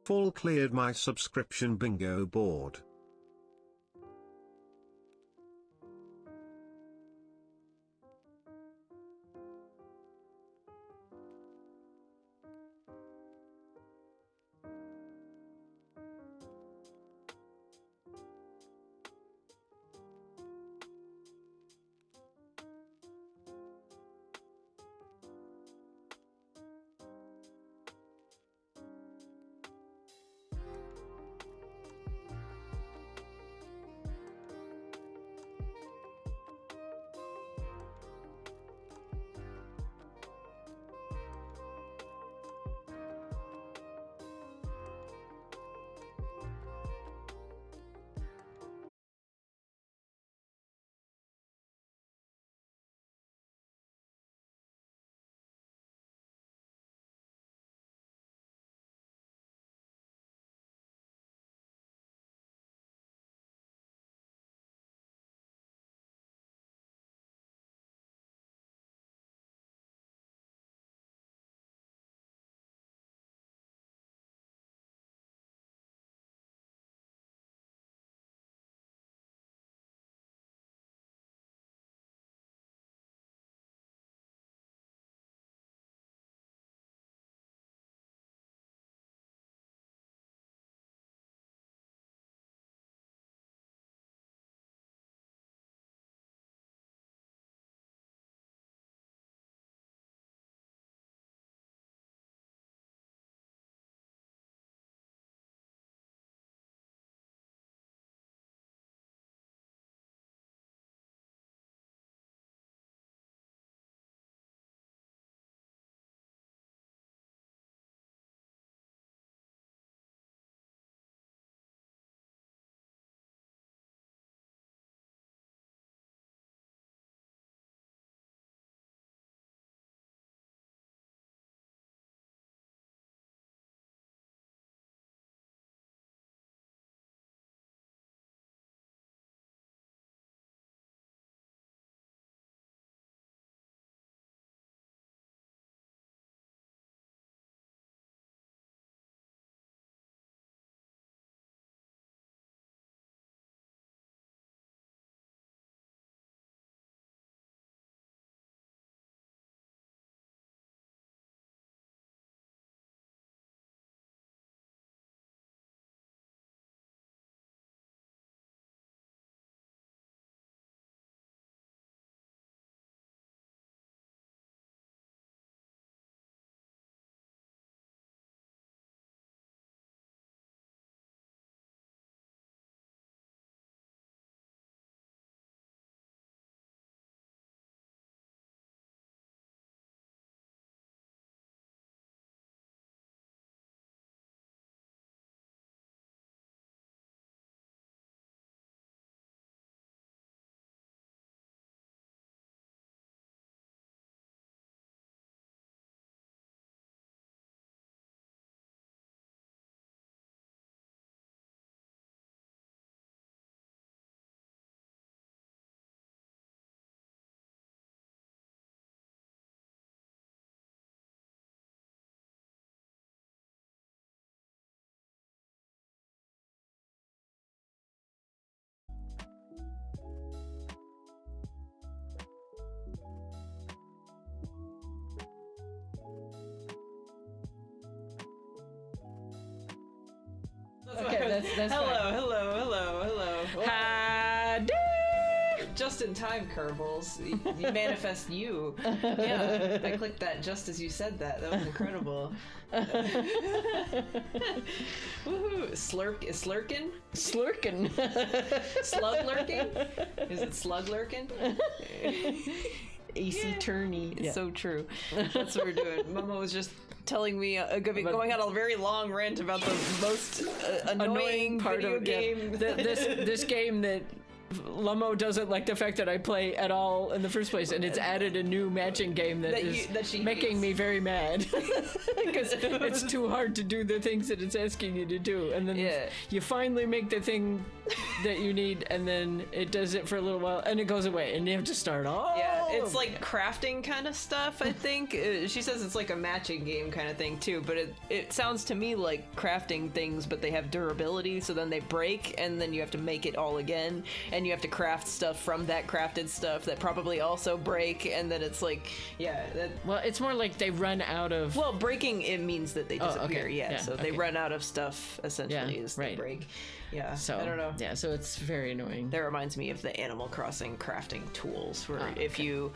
Full cleared my subscription bingo board. Okay, that's hello, fine. hello. Howdy! Just in time, Kerbals. You manifest you. Yeah, I clicked that just as you said that. That was incredible. Woohoo! Slurkin? Slurkin. Slug lurking? Is it slug lurking? AC Turney. It's so true. That's what we're doing. Mummo was just telling me, going on a very long rant about the most annoying part video of game. this game that Lummo doesn't like the fact that I play at all in the first place, and it's added a new matching game that is making me very mad because it's too hard to do the things that it's asking you to do, and then you finally make the thing that you need, and then it does it for a little while, and it goes away, and you have to start all. Yeah, it's like crafting kind of stuff, I think. She says it's like a matching game kind of thing, too, but it sounds to me like crafting things, but they have durability, so then they break, and then you have to make it all again, and you have to craft stuff from that crafted stuff that probably also break, and then it's like, well, it's more like they run out of... Well, breaking, it means that they disappear, they run out of stuff, essentially, as they break. Yeah, so I don't know. Yeah, so it's very annoying. That reminds me of the Animal Crossing crafting tools, where if you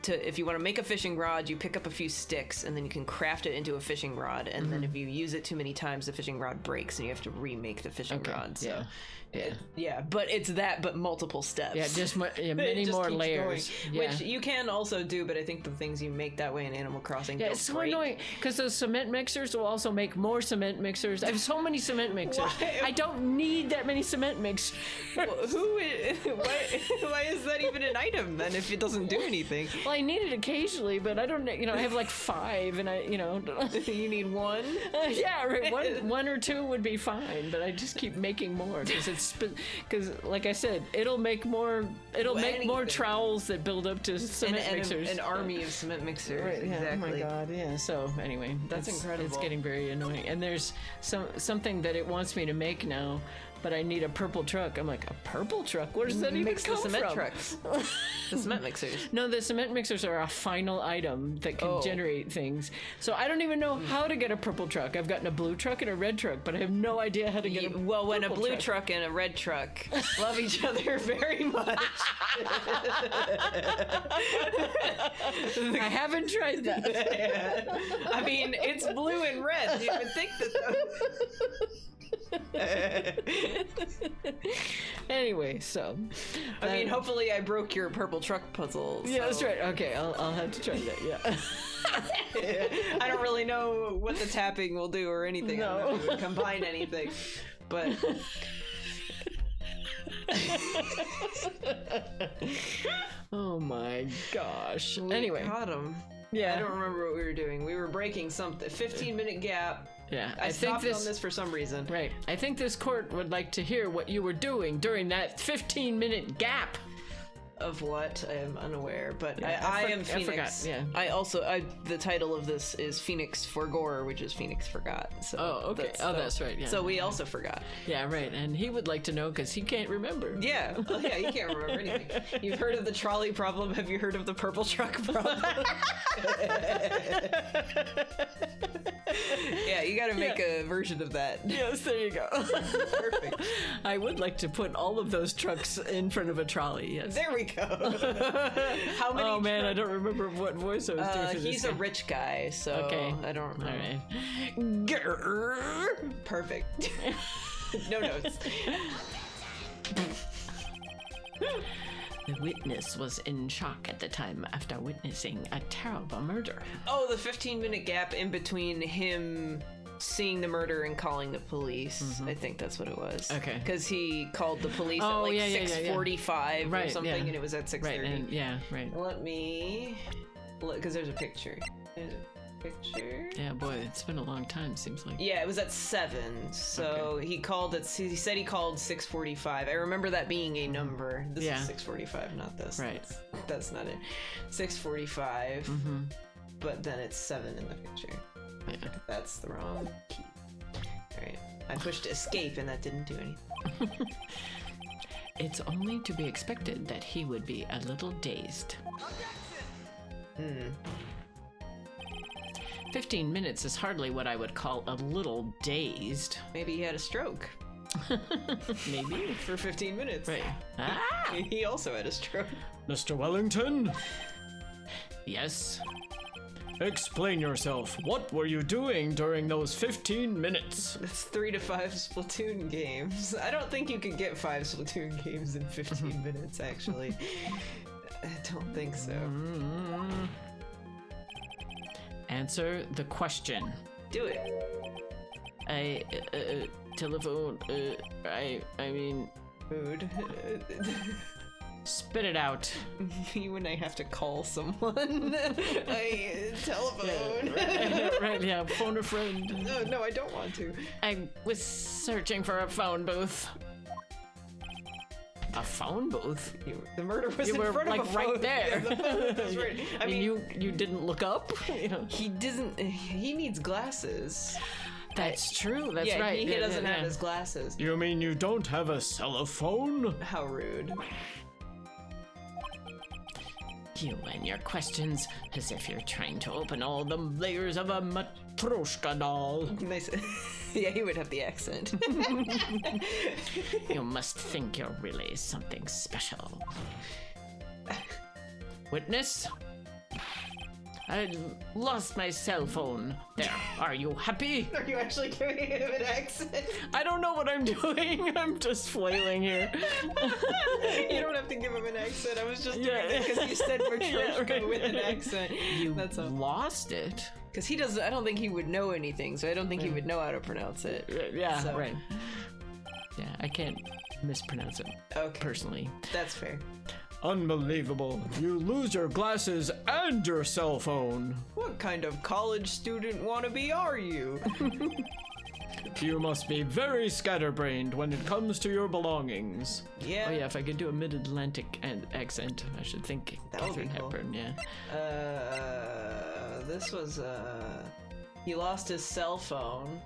want to make a fishing rod, you pick up a few sticks, and then you can craft it into a fishing rod, and then if you use it too many times, the fishing rod breaks, and you have to remake the fishing rod. So. But it's that, but multiple steps. Yeah, just many more layers. Which you can also do, but I think the things you make that way in Animal Crossing. Yeah, it's so annoying because those cement mixers will also make more cement mixers. I have so many cement mixers. I don't need that many cement mixers. Why is that even an item then if it doesn't do anything? Well, I need it occasionally, but I don't. I have like 5, and you need one. Yeah, right. One or 2 would be fine, but I just keep making more because like I said, it'll make more trowels that build up to cement mixers. An army of cement mixers. Right, yeah, exactly. oh my god, yeah. So anyway, that's incredible. It's getting very annoying. And there's something that it wants me to make now, but I need a purple truck. I'm like, a purple truck? Where does that even come the cement from? Trucks. The cement mixers. No, the cement mixers are a final item that can generate things. So I don't even know how to get a purple truck. I've gotten a blue truck and a red truck, but I have no idea how to get a purple Well, when a blue truck and a red truck love each other very much. I haven't tried that. I mean, it's blue and red. You would think that. Anyway, so I mean, hopefully I broke your purple truck puzzle. So. Yeah, that's right. Okay, I'll have to try that. Yeah. I don't really know what the tapping will do or anything. No. I don't know if it would combine anything, but. Oh my gosh. We anyway, caught him. Yeah. I don't remember what we were doing. We were breaking something. 15-minute gap. Yeah, I stopped on this for some reason. Right. I think this court would like to hear what you were doing during that 15-minute gap. Of what? I am unaware, but I am Phoenix. I forgot, yeah. The title of this is Phoenix Forgor, which is Phoenix Forgot. So okay. That's right, yeah. So we also forgot. Yeah, right. And he would like to know because he can't remember. Yeah. Well, yeah, he can't remember anything. You've heard of the trolley problem? Have you heard of the purple truck problem? Yeah, you gotta make a version of that. Yes, there you go. Perfect. I would like to put all of those trucks in front of a trolley, yes. There we go. How many? Oh man, I don't remember what voice I was doing for this. He's a rich guy, so I don't know. All right. Grrr. Perfect. No notes. The witness was in shock at the time after witnessing a terrible murder. Oh, the 15-minute gap in between him seeing the murder and calling the police. Mm-hmm. I think that's what it was. Okay. Because he called the police at 6:45 or something, and it was at 6:30. Right, and, right. Let me look, because there's a picture. There's a picture. Yeah, boy, it's been a long time, seems like. Yeah, it was at 7, so he called it. He said he called 6:45. I remember that being a number. This is 6:45, not this. Right. That's not it. 6:45. Mm-hmm. But then it's 7 in the picture. Yeah. That's the wrong key. Alright. I pushed escape and that didn't do anything. It's only to be expected that he would be a little dazed. 15 minutes is hardly what I would call a little dazed. Maybe he had a stroke. Maybe. For 15 minutes. Right. He also had a stroke. Mr. Wellington? Yes? Explain yourself. What were you doing during those 15 minutes? That's 3 to 5 Splatoon games. I don't think you could get 5 Splatoon games in 15 minutes, actually. I don't think so. Answer the question. Do it. Telephone, I mean... Food. Spit it out. Me when I have to call someone. Telephone. Yeah, right, yeah, phone a friend. No, I don't want to. I was searching for a phone booth. A phone booth? The murder was You in were front like of a right phone. there. Yeah, the phone was right. I mean, you didn't look up? You know? he doesn't. He needs glasses. That's true. That's Yeah, right. he doesn't have his glasses. You mean you don't have a cellophone? How rude. You and your questions, as if you're trying to open all the layers of a matryoshka doll. Nice. Yeah, he would have the accent. You must think you're really something special. Witness? I lost my cell phone. There, are you happy? Are you actually giving him an accent? I don't know what I'm doing. I'm just flailing here. You don't have to give him an accent. I was just doing it because you said Matryoshka with an accent. That's lost it. Because he doesn't. I don't think he would know anything, so I don't think he would know how to pronounce it. Yeah, So- right. Yeah, I can't mispronounce it Okay, personally. that's fair. Unbelievable. You lose your glasses and your cell phone. What kind of college student wannabe are you? You must be very scatterbrained when it comes to your belongings. Yeah. Oh yeah, if I could do a mid-Atlantic accent, I should think That would be Katharine cool. Hepburn, yeah. This was he lost his cell phone.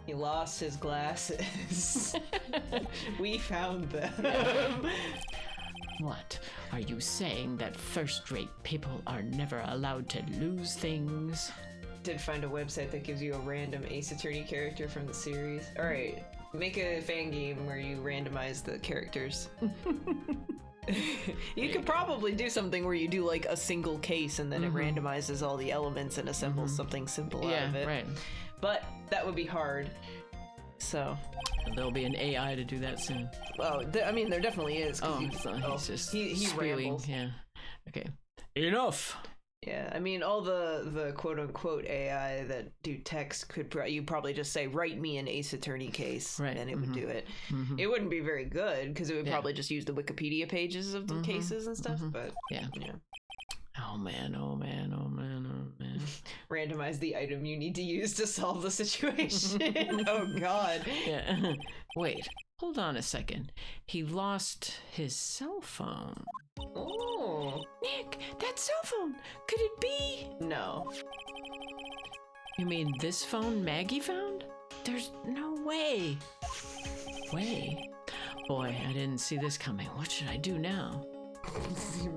He lost his glasses. We found them. What? Are you saying that first-rate people are never allowed to lose things? Did find a website that gives you a random Ace Attorney character from the series. Alright, make a fan game where you randomize the characters. You could probably do something where you do like a single case and then it randomizes all the elements and assembles something simple out of it. Yeah, right. But that would be hard. So, There'll be an AI to do that soon. well, I mean, there definitely is. 'Cause Oh, you- so he's just he spewing. rambles. Yeah. Okay. Enough. Yeah, I mean, all the quote unquote AI that do text could you probably just say, write me an Ace Attorney case, Right, and it would do it. It wouldn't be very good because it would probably just use the Wikipedia pages of the cases and stuff, but Yeah. yeah. Oh man, oh man, oh man, oh man. Randomize the item you need to use to solve the situation. Oh god. Yeah. Wait, hold on a second. He lost his cell phone. Oh. Nick, that cell phone! Could it be? No. You mean this phone Maggie found? There's no way. Way? Boy, I didn't see this coming. What should I do now?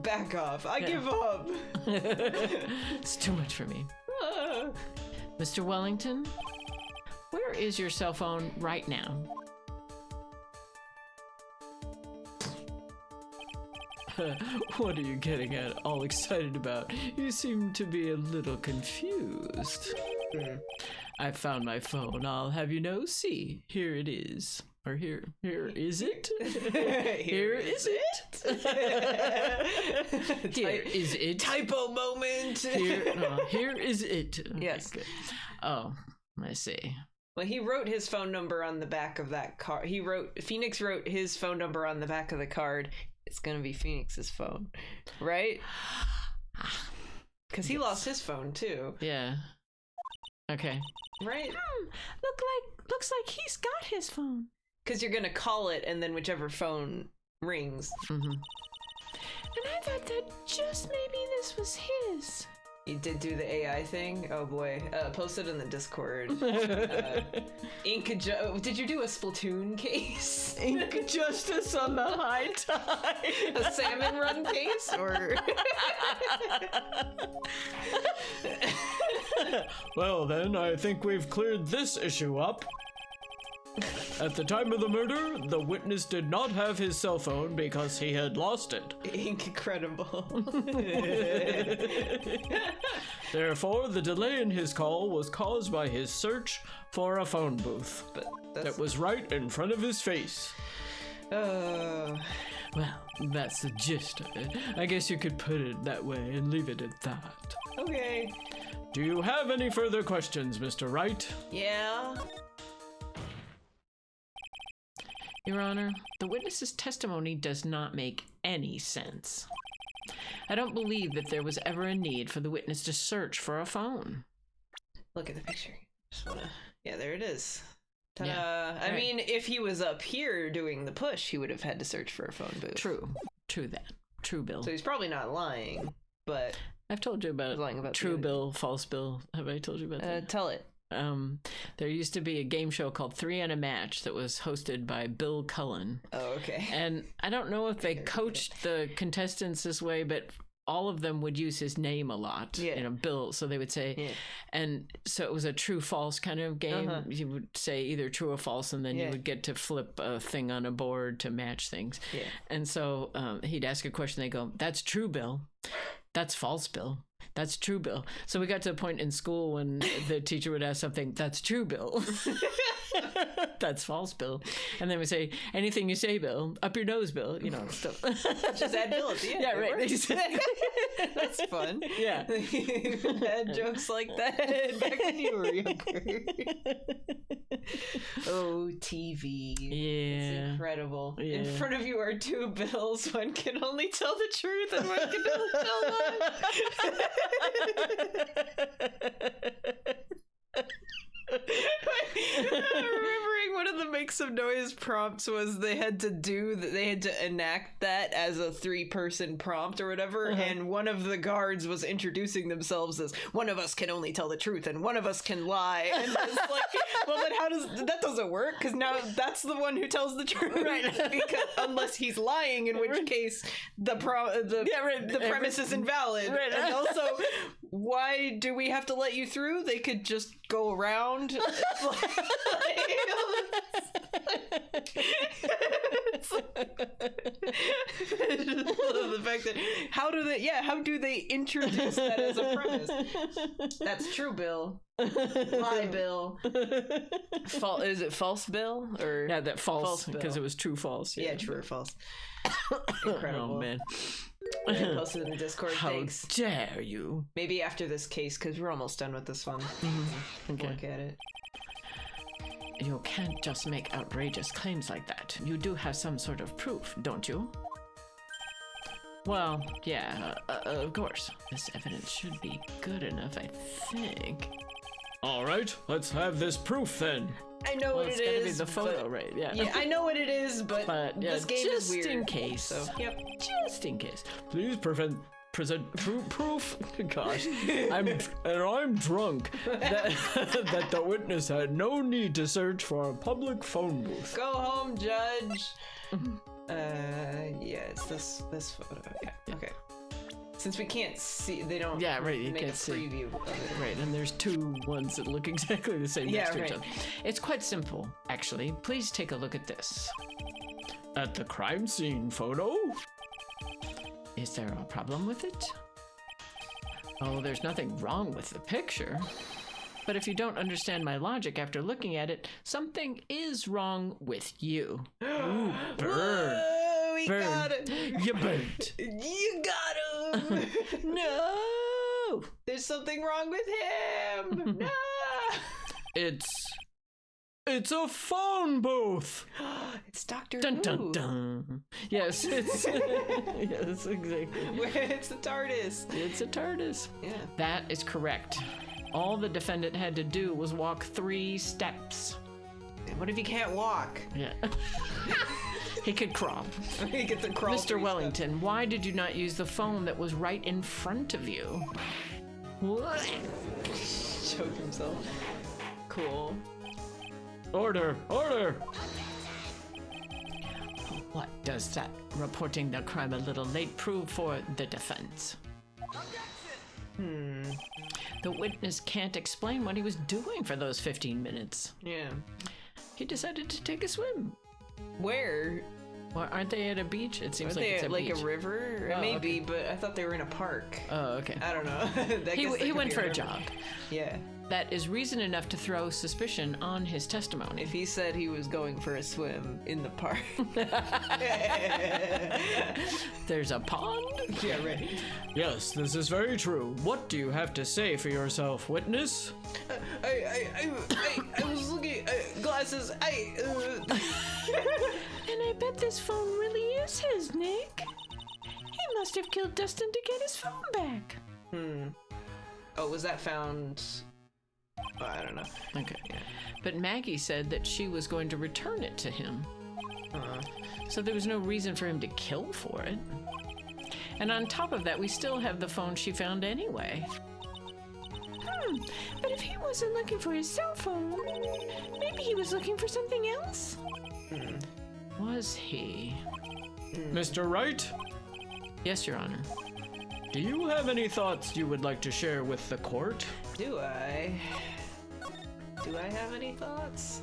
Back off. I give up. It's too much for me. Mr. Wellington, where is your cell phone right now? What are you getting at? All excited about? You seem to be a little confused. I found my phone. I'll have you know. See, here it is. Or here is it? Here is it? Here is it? Typo moment. Here is it. Okay, Yes. good. Oh, I see. Well, he wrote his phone number on the back of that card. Phoenix wrote his phone number on the back of the card. It's gonna be Phoenix's phone, right? Because he lost his phone too, Yeah. Okay. right? Looks like he's got his phone. Because you're gonna call it, and then whichever phone rings. Mm-hmm. And I thought that just maybe this was his. You did do the AI thing? Oh boy. Post it in the Discord. Did you do a Splatoon case? Ink justice on the high tide. A salmon run case? Or Well then, I think we've cleared this issue up. At the time of the murder, the witness did not have his cell phone because he had lost it. incredible. Therefore, the delay in his call was caused by his search for a phone booth But that that's was right in front of his face. Well, that's the gist of it. I guess you could put it that way and leave it at that. okay. Do you have any further questions, Mr. Wright? Yeah. Your Honor, the witness's testimony does not make any sense. I don't believe that there was ever a need for the witness to search for a phone. Look at the picture. Just wanna. Yeah, there it is. Ta-da. Yeah. I mean, if he was up here doing the push, he would have had to search for a phone booth. True that. True Bill. So he's probably not lying, but I've told you about, lying about True Bill, False Bill. Have I told you about that? tell it. There used to be a game show called 3 on a Match that was hosted by Bill Cullen. Oh, okay. And I don't know if they coached the contestants this way, but all of them would use his name a lot. Yeah. You know, Bill. So they would say, and so it was a true false kind of game. You would say either true or false, and then you would get to flip a thing on a board to match things. Yeah. And so he'd ask a question. They go, "That's true, Bill. That's false, Bill. That's true, Bill." So we got to the point in school when the teacher would ask something, "That's true, Bill." "That's false, Bill." And then we say, "Anything you say, Bill, up your nose, Bill," you know, stuff. Just add Bill at the end. Yeah, right. That's fun. Yeah. Had jokes like that back when you were younger. Oh, TV. Yeah. It's incredible. Yeah. In front of you are 2 bills. One can only tell the truth and one can only tell lies. Remembering one of the make some noise prompts was they had to enact that as a 3-person prompt or whatever, and one of the guards was introducing themselves as one of us can only tell the truth and one of us can lie, and it's like, well, then that doesn't work because now that's the one who tells the truth, right? Because unless he's lying, in which case the premise is invalid, right? And also, why do we have to let you through? They could just go around. The fact that how do they introduce that as a premise? That's true, Bill. Lie, Bill. Is it false, Bill? Or yeah, that false because it was true, false. Yeah, true or false. Incredible. Oh man. I posted in the Discord. How Thanks. dare you? Maybe after this case, because we're almost done with this one. Okay. Look at it. You can't just make outrageous claims like that. You do have some sort of proof, don't you? Well, yeah, of course. This evidence should be good enough, I think. All right, let's have this proof then. I know what It's it gotta is. be the photo, right? Yeah. Yeah, I know what it is, but But yeah, this game just is weird. in case. So, yep. Just in case. Please present proof. Gosh, I'm drunk. That the witness had no need to search for a public phone booth. Go home, judge. Yeah, it's this photo. Yeah. Okay. Since we can't see, they don't. Yeah, right. You make can't a see. preview of it. Right, and there's 2 ones that look exactly the same next to each other. It's quite simple, actually. Please take a look at this. At the crime scene photo? Is there a problem with it? Oh, there's nothing wrong with the picture. But if you don't understand my logic after looking at it, something is wrong with you. Ooh, burn. Whoa, we Burn. got it. You burnt. You got him. No! There's something wrong with him. No. It's a phone booth. It's Doctor Dun Who. dun dun. Yes, it's yes, exactly. It's the TARDIS. It's a TARDIS. Yeah. That is correct. All the defendant had to do was walk 3 steps. What if he can't walk? Yeah. He could crawl. He gets to crawl. Mr. Wellington, why did you not use the phone that was right in front of you? What? Choke himself. Cool. Order. What does that reporting the crime a little late prove for the defense? The witness can't explain what he was doing for those 15 minutes. Yeah. He decided to take a swim. Where? Well, aren't they at a beach? It seems Are like they it's at a like beach. a river? Oh, Maybe, but I thought they were in a park. Oh, okay. I don't know. He went for a jog. Yeah. That is reason enough to throw suspicion on his testimony. If he said he was going for a swim in the park. There's a pond? Yeah, right. Yes, this is very true. What do you have to say for yourself, witness? I was looking at glasses. And I bet this phone really is his, Nick. He must have killed Dustin to get his phone back. Oh, was that found Well, I don't know. Okay. But Maggie said that she was going to return it to him. So there was no reason for him to kill for it. And on top of that, we still have the phone she found anyway. But if he wasn't looking for his cell phone, maybe he was looking for something else? Was he? Mr. Wright, Yes, Your Honor. do you have any thoughts you would like to share with the court? Do I have any thoughts?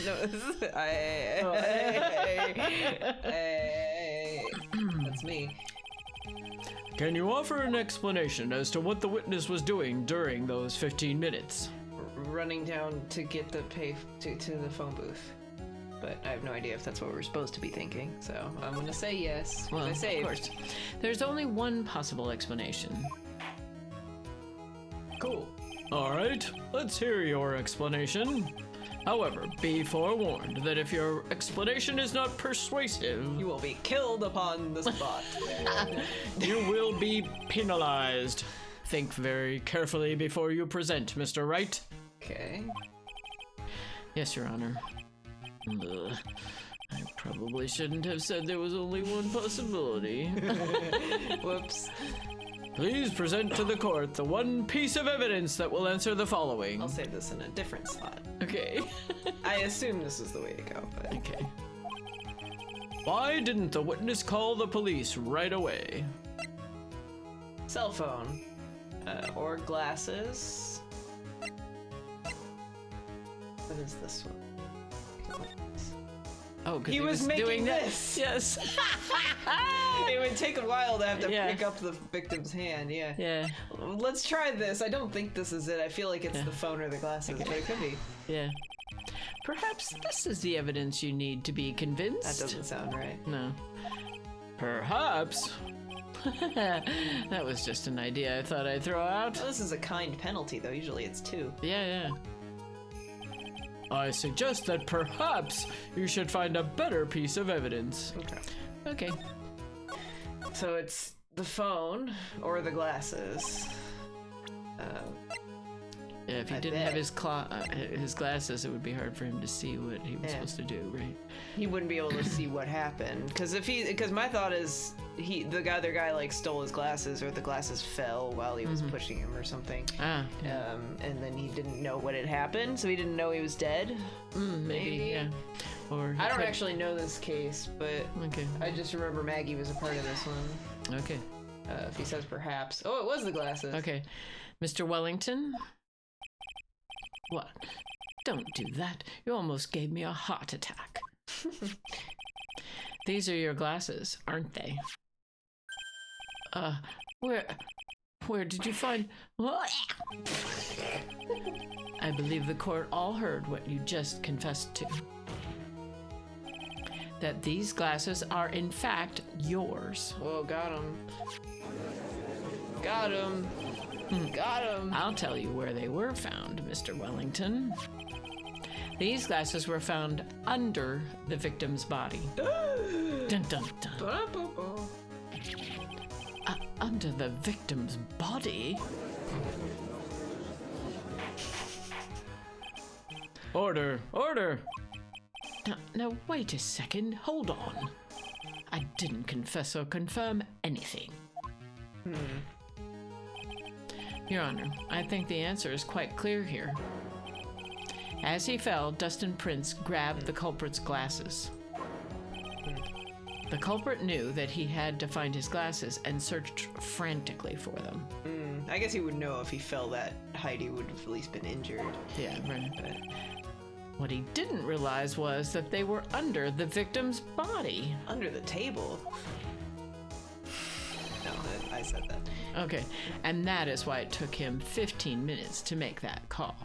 No, that's me. Can you offer an explanation as to what the witness was doing during those 15 minutes? Running down to get the to the phone booth. But I have no idea if that's what we're supposed to be thinking, so I'm gonna say yes. Well, I of saved. course. There's only one possible explanation. Cool. All right, let's hear your explanation. However, be forewarned that if your explanation is not persuasive, You will be killed upon the spot. you will be penalized. Think very carefully before you present, Mr. Wright. Okay. Yes, Your Honor. Ugh. I probably shouldn't have said there was only one possibility. Whoops. Please present to the court the one piece of evidence that will answer the following. I'll save this in a different slot. Okay. I assume this is the way to go, but Okay. Why didn't the witness call the police right away? cell phone. Or glasses. What is this one? Oh, because He was making doing this. that. Yes. It would take a while to have to Yeah. pick up the victim's hand, yeah. Yeah. Let's try this. I don't think this is it. I feel like it's Yeah. the phone or the glasses, but it could be. Yeah. Perhaps this is the evidence you need to be convinced. That doesn't sound right. No. Perhaps. That was just an idea I thought I'd throw out. Well, this is a kind penalty, though. Usually it's 2. Yeah. I suggest that perhaps you should find a better piece of evidence. Okay. Okay. So it's the phone or the glasses. Yeah, if he I didn't bet. have his glasses, it would be hard for him to see what he was Yeah. supposed to do, right? He wouldn't be able to see what happened because my thought is the other guy like stole his glasses or the glasses fell while he was pushing him or something. Ah, And then he didn't know what had happened, so he didn't know he was dead. maybe, yeah. Or he I don't could- actually know this case, but Okay. I just remember Maggie was a part of this one. Okay. If he says perhaps. Oh, it was the glasses. Okay. Mr. Wellington? What? Don't do that. You almost gave me a heart attack. These are your glasses, aren't they? Where did you find... I believe the court all heard what you just confessed to. That these glasses are in fact yours. Whoa, got him. Got him. Got him. I'll tell you where they were found, Mr. Wellington. These glasses were found under the victim's body. Dun dun dun. Under the victim's body? Order, order. Now, wait a second. Hold on. I didn't confess or confirm anything. Your Honor, I think the answer is quite clear here. As he fell, Dustin Prince grabbed the culprit's glasses. The culprit knew that he had to find his glasses and searched frantically for them. I guess he would know if he fell that height, he would have at least been injured. Yeah, right. What he didn't realize was that they were under the victim's body. Under the table. No, I said that. Okay, and that is why it took him 15 minutes to make that call.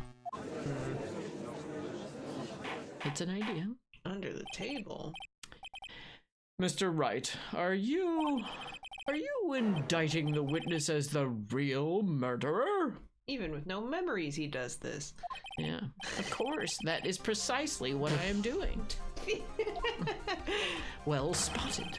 It's an idea. Under the table? Mr. Wright, are you indicting the witness as the real murderer? Even with no memories, he does this. Yeah, of course. That is precisely what I am doing. Well spotted.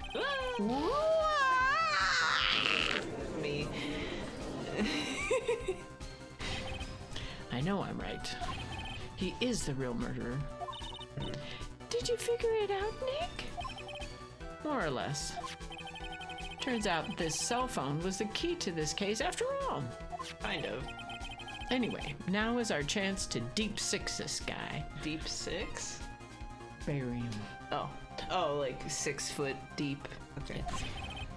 I know I'm right. He is the real murderer. Did you figure it out, Nick? More or less. Turns out this cell phone was the key to this case after all. Kind of. Anyway, now is our chance to deep six this guy. Deep six? Bury him. Oh, like 6 foot deep. Okay.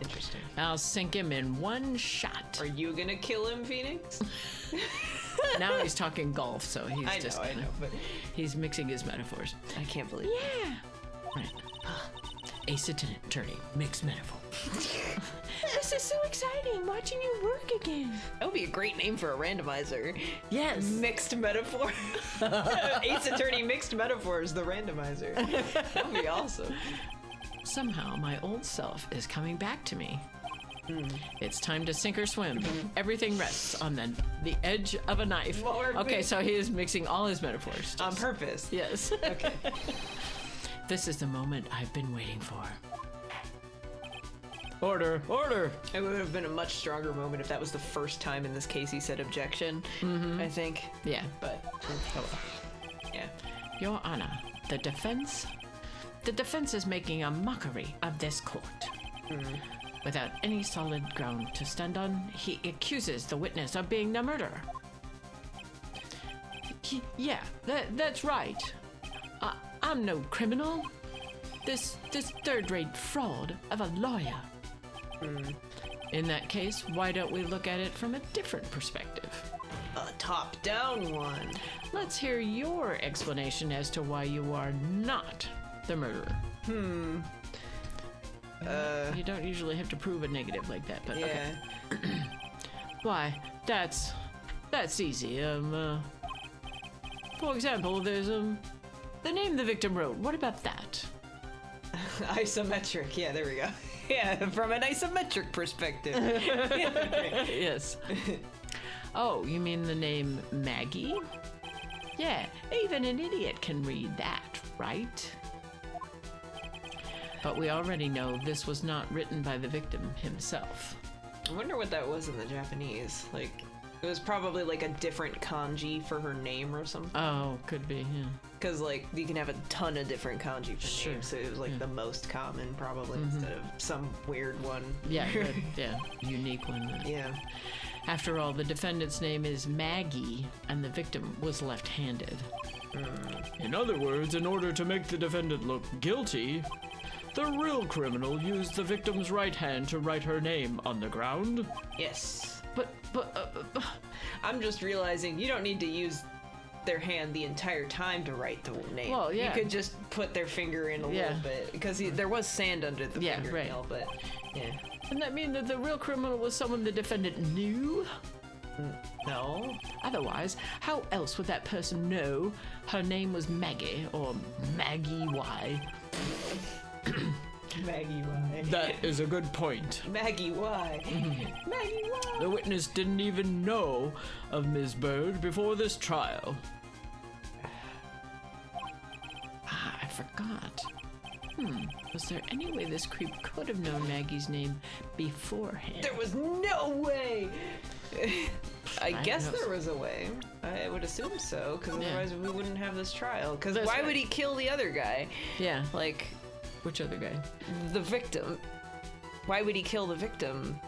Interesting. I'll sink him in one shot. Are you gonna kill him, Phoenix? Now he's talking golf, so he's I just know, but he's mixing his metaphors. I can't believe Yeah. Right. Ace attorney, mixed metaphor. This is so exciting, watching you work again. that would be a great name for a randomizer. Yes. Mixed metaphor. Ace Attorney Mixed Metaphors, the randomizer. That would be awesome. Somehow my old self is coming back to me. It's time to sink or swim. Everything rests on the edge of a knife. Okay, so he is mixing all his metaphors. On purpose. Yes. Okay. This is the moment I've been waiting for. Order, order. It would have been a much stronger moment if that was the first time in this case he said objection, I think. Yeah. But, yeah. Your Honor, the defense is making a mockery of this court. Without any solid ground to stand on, he accuses the witness of being the murderer. Yeah, that's right. I'm no criminal. This third-rate fraud of a lawyer. In that case, why don't we look at it from a different perspective? A top-down one. Let's hear your explanation as to why you are not the murderer. You don't usually have to prove a negative like that, but Yeah. okay. Why, that's easy. For example, there's the name the victim wrote. What about that? Isometric. Yeah, there we go. Yeah, from an isometric perspective. Yes. Oh, you mean the name Maggie? Yeah, even an idiot can read that, right? But we already know this was not written by the victim himself. I wonder what that was in the Japanese. Like, it was probably like a different kanji for her name or something. Oh, could be, yeah. Because, like, you can have a ton of different kanji for Sure. names, so it was like the most common, probably, instead of some weird one. Yeah, good, yeah, unique one. Yeah. After all, the defendant's name is Maggie, and the victim was left-handed. In other words, in order to make the defendant look guilty, the real criminal used the victim's right hand to write her name on the ground. Yes. But I'm just realizing you don't need to use their hand the entire time to write the name. Well, yeah. You could just put their finger in a Yeah. little bit, because there was sand under the Yeah, fingernail, but yeah. doesn't that mean that the real criminal was someone the defendant knew? No. Otherwise, how else would that person know her name was Maggie or Maggie Y? Maggie Y. That is a good point. Maggie Y. Maggie Y. The witness didn't even know of Ms. Bird before this trial. I forgot. Was there any way this creep could have known Maggie's name beforehand? There was no way. I guess knows? there was a way. I would assume so, because Yeah. otherwise we wouldn't have this trial. Because That's why right. would he kill the other guy? Yeah. Like, Which other guy? the victim. Why would he kill the victim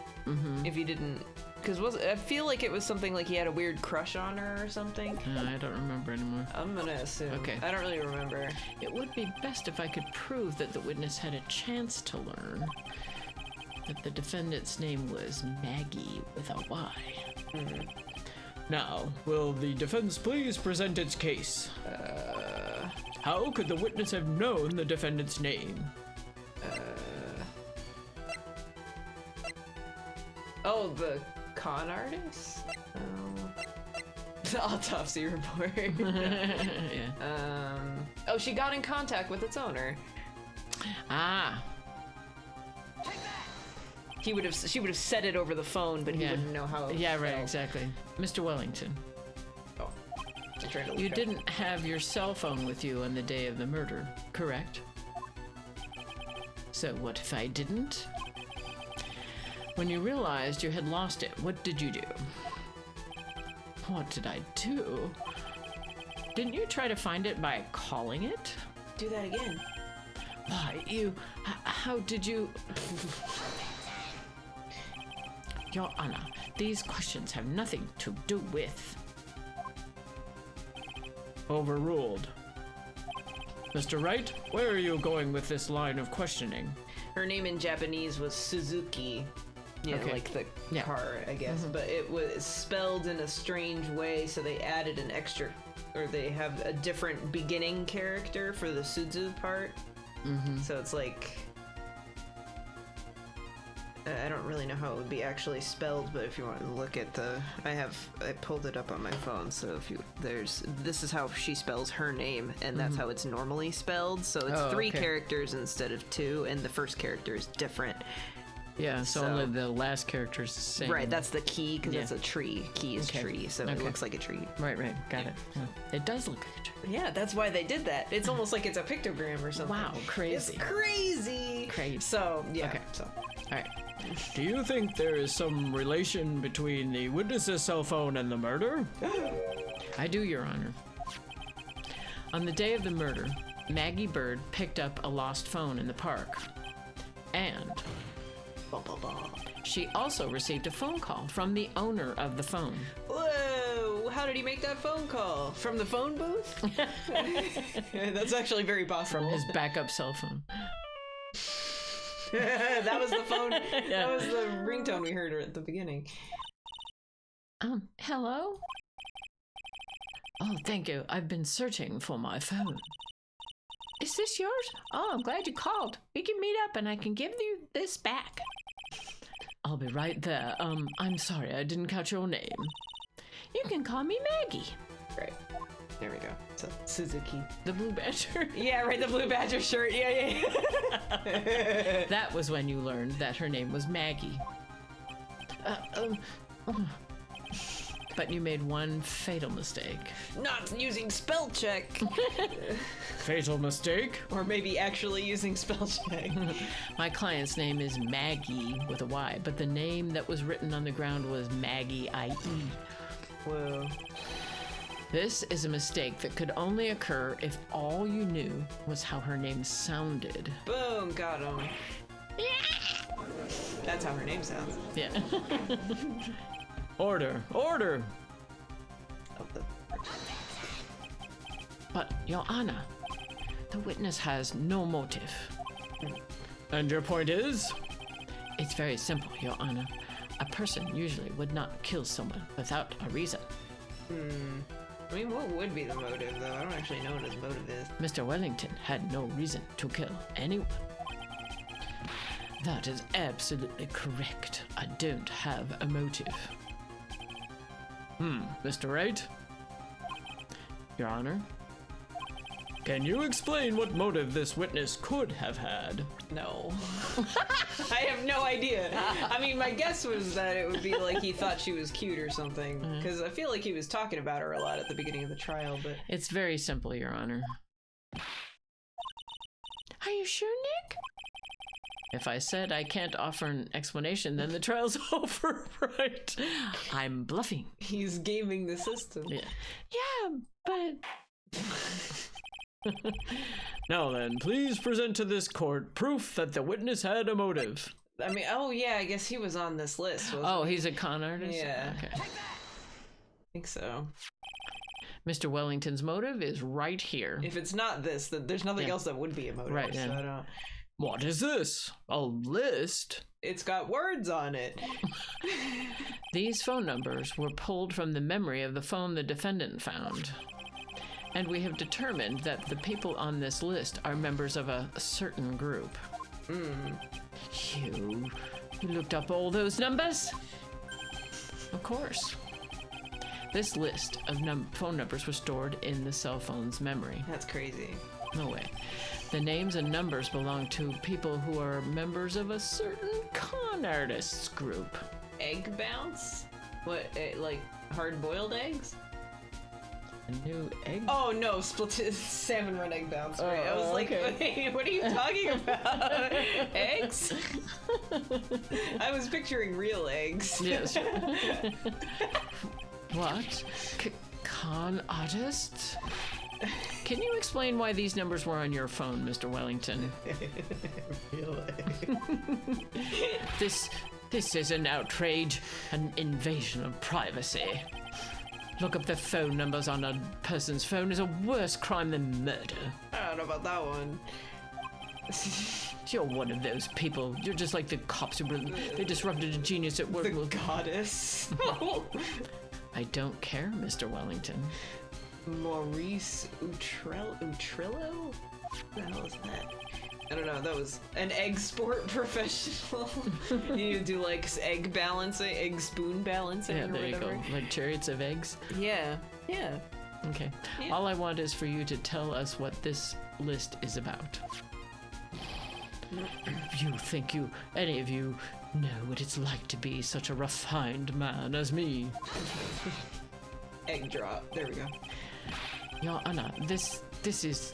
if he didn't? Because I feel like it was something like he had a weird crush on her or something. I don't remember anymore. I'm gonna assume. Okay. I don't really remember. It would be best if I could prove that the witness had a chance to learn that the defendant's name was Maggie with a Y. Now, will the defense please present its case? How could the witness have known the defendant's name? Oh, the con artist? The autopsy report. Yeah. Oh, she got in contact with its owner. Ah, She would have said it over the phone, but he Yeah. wouldn't know how. It yeah, right, felt. exactly. Mr. Wellington, Oh. I tried to look you up. didn't have your cell phone with you on the day of the murder, correct? So what if I didn't? When you realized you had lost it, what did you do? What did I do? Didn't you try to find it by calling it? Do that again. Why, how did you... Your Honor, these questions have nothing to do with... Overruled. Mr. Wright, where are you going with this line of questioning? Her name in Japanese was Suzuki. You know, Okay. like the Yeah. car, I guess. But it was spelled in a strange way, so they added an extra, or they have a different beginning character for the Suzu part. So it's like, I don't really know how it would be actually spelled, but if you want to look at the, I pulled it up on my phone, so if you, this is how she spells her name, and that's how it's normally spelled, so it's Oh, 3 okay. characters instead of 2, and the first character is different. Yeah, so only the last character is the same. Right, that's the key, because Yeah. it's a tree. Key is Okay. tree, so it Okay. looks like a tree. Right, got it. Yeah. It does look like a tree. Yeah, that's why they did that. It's almost like it's a pictogram or something. Wow, crazy. It's crazy. Crazy. So, yeah. Okay. So. Alright. Do you think there is some relation between the witness's cell phone and the murder? I do, Your Honor. On the day of the murder, Maggie Bird picked up a lost phone in the park. And she also received a phone call from the owner of the phone. Whoa! How did he make that phone call? From the phone booth? That's actually very possible. From his backup cell phone. That was the phone. That was the ringtone we heard at the beginning. Hello? Oh, thank you. I've been searching for my phone. Is this yours? Oh, I'm glad you called. We can meet up and I can give you this back. I'll be right there. I'm sorry, I didn't catch your name. You can call me Maggie. Right. There we go. So, Suzuki. The Blue Badger. Yeah, right, the Blue Badger shirt. Yeah. That was when you learned that her name was Maggie. But you made one fatal mistake. Not using spell check. Fatal mistake? Or maybe actually using spell check. My client's name is Maggie with a Y, but the name that was written on the ground was Maggie I.E. Whoa. This is a mistake that could only occur if all you knew was how her name sounded. Boom, got him. That's how her name sounds. Yeah. Order! Order! Oh, But, Your Honor, the witness has no motive. And your point is? It's very simple, Your Honor. A person usually would not kill someone without a reason. I mean, what would be the motive, though? I don't actually know what his motive is. Mr. Wellington had no reason to kill anyone. That is absolutely correct. I don't have a motive. Mr. Wright? Your Honor? Can you explain what motive this witness could have had? No. I have no idea. I mean, my guess was that it would be like he thought she was cute or something. Because I feel like he was talking about her a lot at the beginning of the trial, but... It's very simple, Your Honor. Are you sure, Nick? If I said I can't offer an explanation, then the trial's over, right? I'm bluffing. He's gaming the system. Yeah. Yeah, but... Now then, please present to this court proof that the witness had a motive. I mean, oh yeah, I guess he was on this list, wasn't Oh, he? he's a con artist? Yeah. Okay. I think so. Mr. Wellington's motive is right here. If it's not this, then there's nothing Yeah. else that would be a motive. Right, so yeah. I don't... What is this? A list? It's got words on it. These phone numbers were pulled from the memory of the phone the defendant found. And we have determined that the people on this list are members of a certain group. You looked up all those numbers? Of course. This list of phone numbers was stored in the cell phone's memory. That's crazy. No way. The names and numbers belong to people who are members of a certain con artists group. Egg bounce? What, like hard-boiled eggs? A new egg? Oh no, salmon run egg bounce. Right? I was Oh, like, okay. wait, what are you talking about? Eggs? I was picturing real eggs. Yes. What? Con artist? Can you explain why these numbers were on your phone, Mr. Wellington? This is an outrage, an invasion of privacy. Look up the phone numbers on a person's phone is a worse crime than murder. I don't know about that one. You're one of those people. You're just like the cops they disrupted a genius at work. The goddess. I don't care, Mr. Wellington. Maurice Utrillo? What the hell is that? I don't know, that was an egg sport professional. You do like egg balancing, egg spoon balancing Yeah, or there whatever. you go. Like chariots of eggs. Yeah, yeah. Okay. Yeah. All I want is for you to tell us what this list is about. You think any of you know what it's like to be such a refined man as me? Egg drop. There we go. Your Honor, this is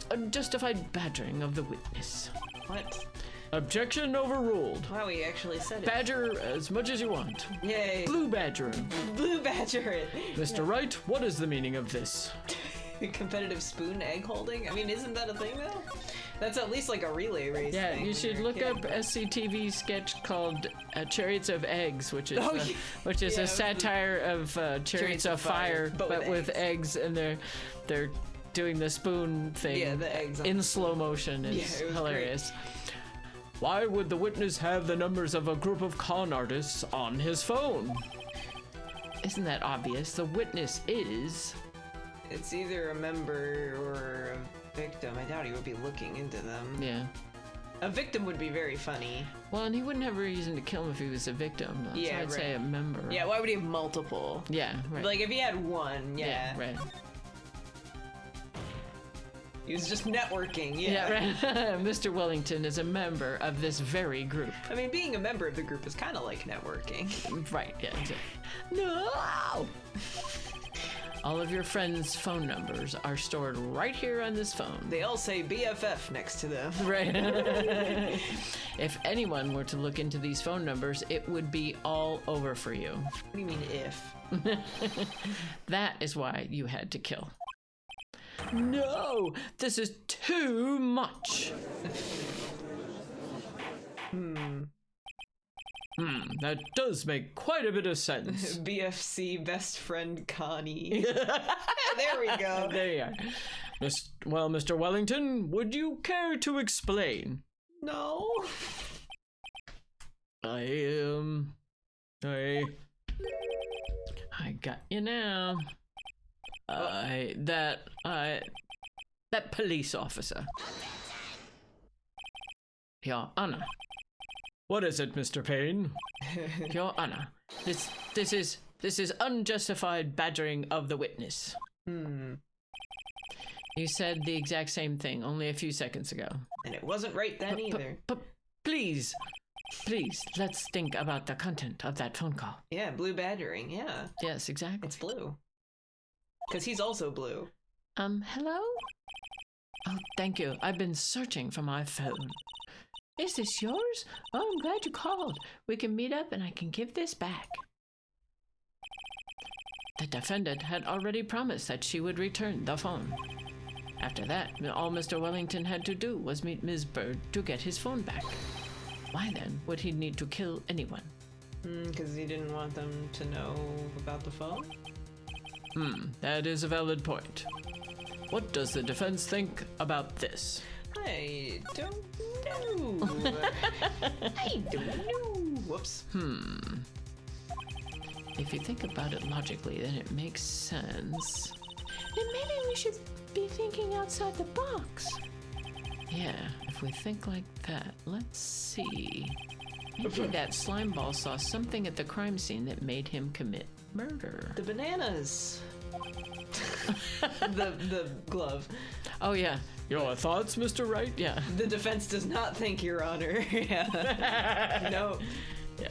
unjustified badgering of the witness. What? Objection overruled. Wow, we actually said it. Badger as much as you want. Yay. Blue badgering. Blue badger it. Mr. Wright, what is the meaning of this? Competitive spoon egg holding? I mean, isn't that a thing though? That's at least like a relay race Yeah, thing you when should you're a look kid. up SCTV sketch called Chariots of Eggs, which is Oh, yeah. which is Yeah, a satire of Chariots of Fire, but with eggs, and they're doing the spoon thing. Yeah, the eggs on in the slow motion. It's Yeah, it was hilarious. Why would the witness have the numbers of a group of con artists on his phone? Isn't that obvious? The witness is. It's either a member or a victim. I doubt he would be looking into them. Yeah. A victim would be very funny. Well, and he wouldn't have a reason to kill him if he was a victim. That's Yeah, why I'd say right. a member. Yeah, why would he have multiple? Yeah, right. Like if he had one, yeah. right. He was just networking, Yeah, right. Mr. Wellington is a member of this very group. I mean, being a member of the group is kind of like networking. Right, yeah, exactly. No! All of your friends' phone numbers are stored right here on this phone. They all say BFF next to them. Right. If anyone were to look into these phone numbers, it would be all over for you. What do you mean if? That is why you had to kill. No! This is too much! That does make quite a bit of sense. BFC best friend Connie. There we go. There you are. Well, Mr. Wellington, would you care to explain? No. I got you now. That police officer. Your Honor. What is it, Mr. Payne? Your Honor, this is unjustified badgering of the witness. You said the exact same thing only a few seconds ago. And it wasn't right then either. But please, let's think about the content of that phone call. Yeah, blue badgering, yeah. Yes, exactly. It's blue. Because he's also blue. Hello? Oh, thank you. I've been searching for my phone. Is this yours? Oh, I'm glad you called. We can meet up and I can give this back. The defendant had already promised that she would return the phone. After that, all Mr. Wellington had to do was meet Ms. Bird to get his phone back. Why then would he need to kill anyone? Because he didn't want them to know about the phone? That is a valid point. What does the defense think about this? I don't know. I don't know. Whoops. If you think about it logically, then it makes sense. Then maybe we should be thinking outside the box. Yeah, if we think like that, let's see. Maybe that slime ball saw something at the crime scene that made him commit murder. The bananas. the glove. Oh yeah. Your thoughts, Mr. Wright? Yeah. The defense does not think, Your Honor. Yeah. No. Yeah.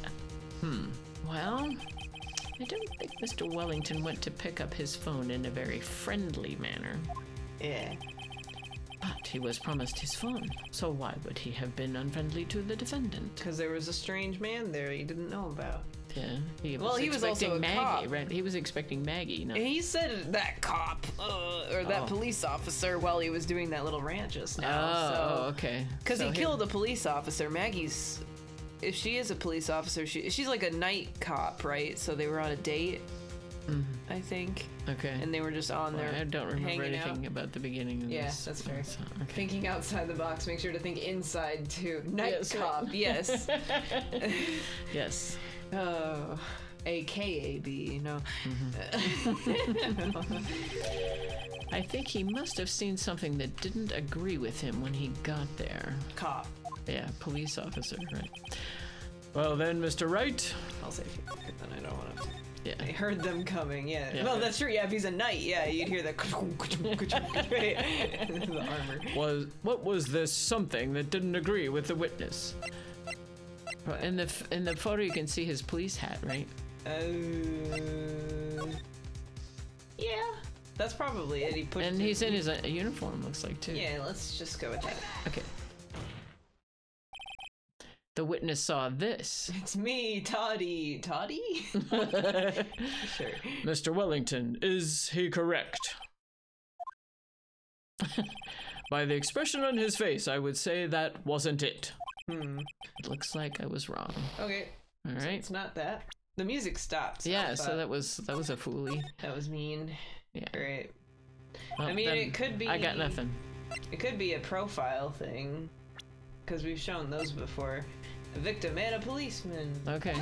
Well, I don't think Mr. Wellington went to pick up his phone in a very friendly manner. Yeah. But he was promised his phone, so why would he have been unfriendly to the defendant? Because there was a strange man there he didn't know about. Yeah. He Well, he was also a Maggie, cop. right? He was expecting Maggie. No. And he said that cop, or that police officer while he was doing that little rant just now. Oh, okay. Because So he killed a police officer. Maggie's, if she is a police officer, she's like a night cop, right? So they were on a date, I think. Okay. And they were just on there. I don't remember hanging anything out. about the beginning of Yeah, this. that's fair. So, okay. Thinking outside the box, make sure to think inside too. Night Yes, right. cop, yes. Yes. Oh, AKAB, no. I think he must have seen something that didn't agree with him when he got there. Cop. Yeah, police officer, right. Well then, Mr. Wright. I'll say if then I don't want to. Yeah. I heard them coming, yeah. Yeah. Well, that's true, yeah, if he's a knight, yeah, you'd hear the the armor. What was this something that didn't agree with the witness? Well, in the photo, you can see his police hat, right? Yeah. That's probably it. He pushed And he's in his uniform, looks like, too. Yeah, let's just go with that. Okay. The witness saw this. It's me, Toddy. Toddy? Sure. Mr. Wellington, is he correct? By the expression on his face, I would say that wasn't it. It looks like I was wrong. Okay. All So right. it's not that. The music stopped. Yeah, so that was a foolie. that was mean. Yeah. Great. Well, I mean, then it could be. I got nothing. It could be a profile thing, because we've shown those before. A victim and a policeman. Okay.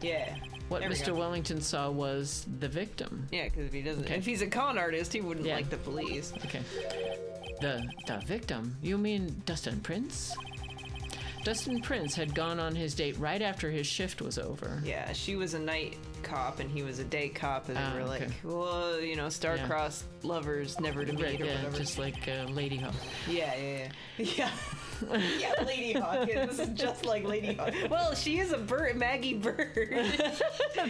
Yeah. What There we Mr. go. Wellington saw was the victim. Yeah, because if he doesn't, Okay. if he's a con artist, he wouldn't Yeah. like the police. Okay. The victim? You mean Dustin Prince? Dustin Prince had gone on his date right after his shift was over. Yeah, she was a night cop and he was a day cop, and they were okay. like, well, you know, star-crossed lovers never to meet Right, or yeah, whatever. just like Lady Hawk. Yeah. Yeah, Lady Hawk. Yeah, this is just like Lady Hawk. Well, she is a bird, Maggie Bird.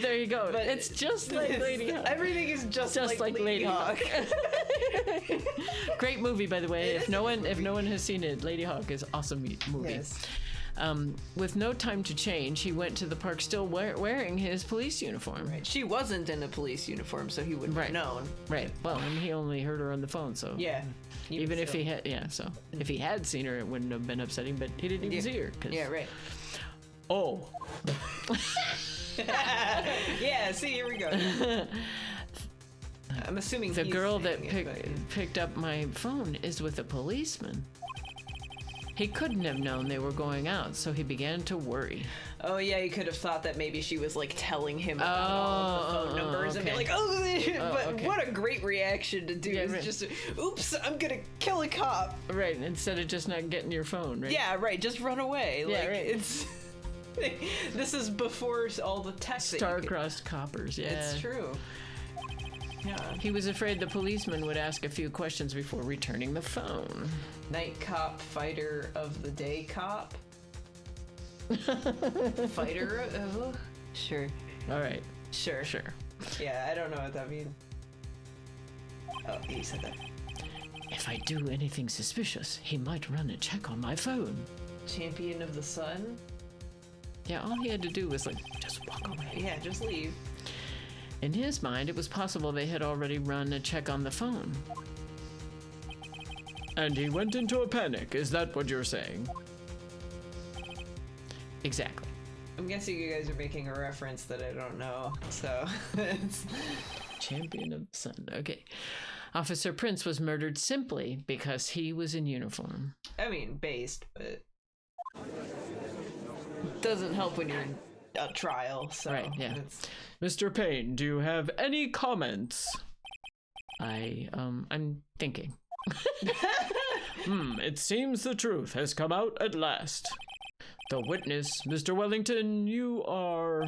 There you go. But it's just like Lady Hawk. Everything is just Just like Lady Hawk. Great movie, by the way. If no one has seen it, Lady Hawk is awesome movie. Yes. With no time to change, he went to the park still wearing his police uniform. Right. She wasn't in a police uniform, so he wouldn't Right. have known. Right. Well, and he only heard her on the phone, so Yeah. even if he had, so if he had seen her, it wouldn't have been upsetting. But he didn't even see her. 'Cause- Yeah, right. Oh, Yeah, see, here we go. I'm assuming The he's girl that saying it, but- picked up my phone is with a policeman. He couldn't have known they were going out, so he began to worry. Oh yeah, you could have thought that maybe she was like telling him about all of the phone numbers and be okay. like, but okay. what a great reaction to do Yeah, is right. just, oops, I'm gonna kill a cop. Right, instead of just not getting your phone, right? Yeah, right, just run away. Yeah, like, right. it's, this is before all the tech that you could- Star-crossed coppers, yeah. It's true. Yeah. He was afraid the policeman would ask a few questions before returning the phone. Night cop, fighter of the day cop. Fighter? Oh, sure. All right, Sure. sure. Yeah, I don't know what that means. Oh, he said that. If I do anything suspicious, he might run a check on my phone. Champion of the sun? Yeah, all he had to do was just walk away. Yeah, just leave. In his mind, it was possible they had already run a check on the phone. and he went into a panic. Is that what you're saying? Exactly. I'm guessing you guys are making a reference that I don't know, so it's... Champion of the sun. Okay. Officer Prince was murdered simply because he was in uniform. I mean, based, but... doesn't help when you're in a trial, so... Right, yeah. it's- Mr. Payne, do you have any comments? I'm thinking. It seems the truth has come out at last. The witness, Mr. Wellington, you are...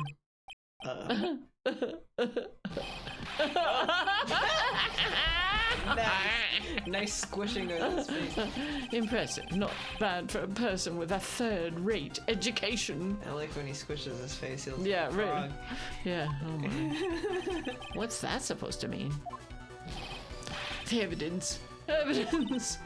Nice squishing of his face. Impressive. Not bad for a person with a third-rate education. I like when he squishes his face. He looks Yeah, like a right. frog. Yeah, oh my. What's that supposed to mean? The evidence. Evidence.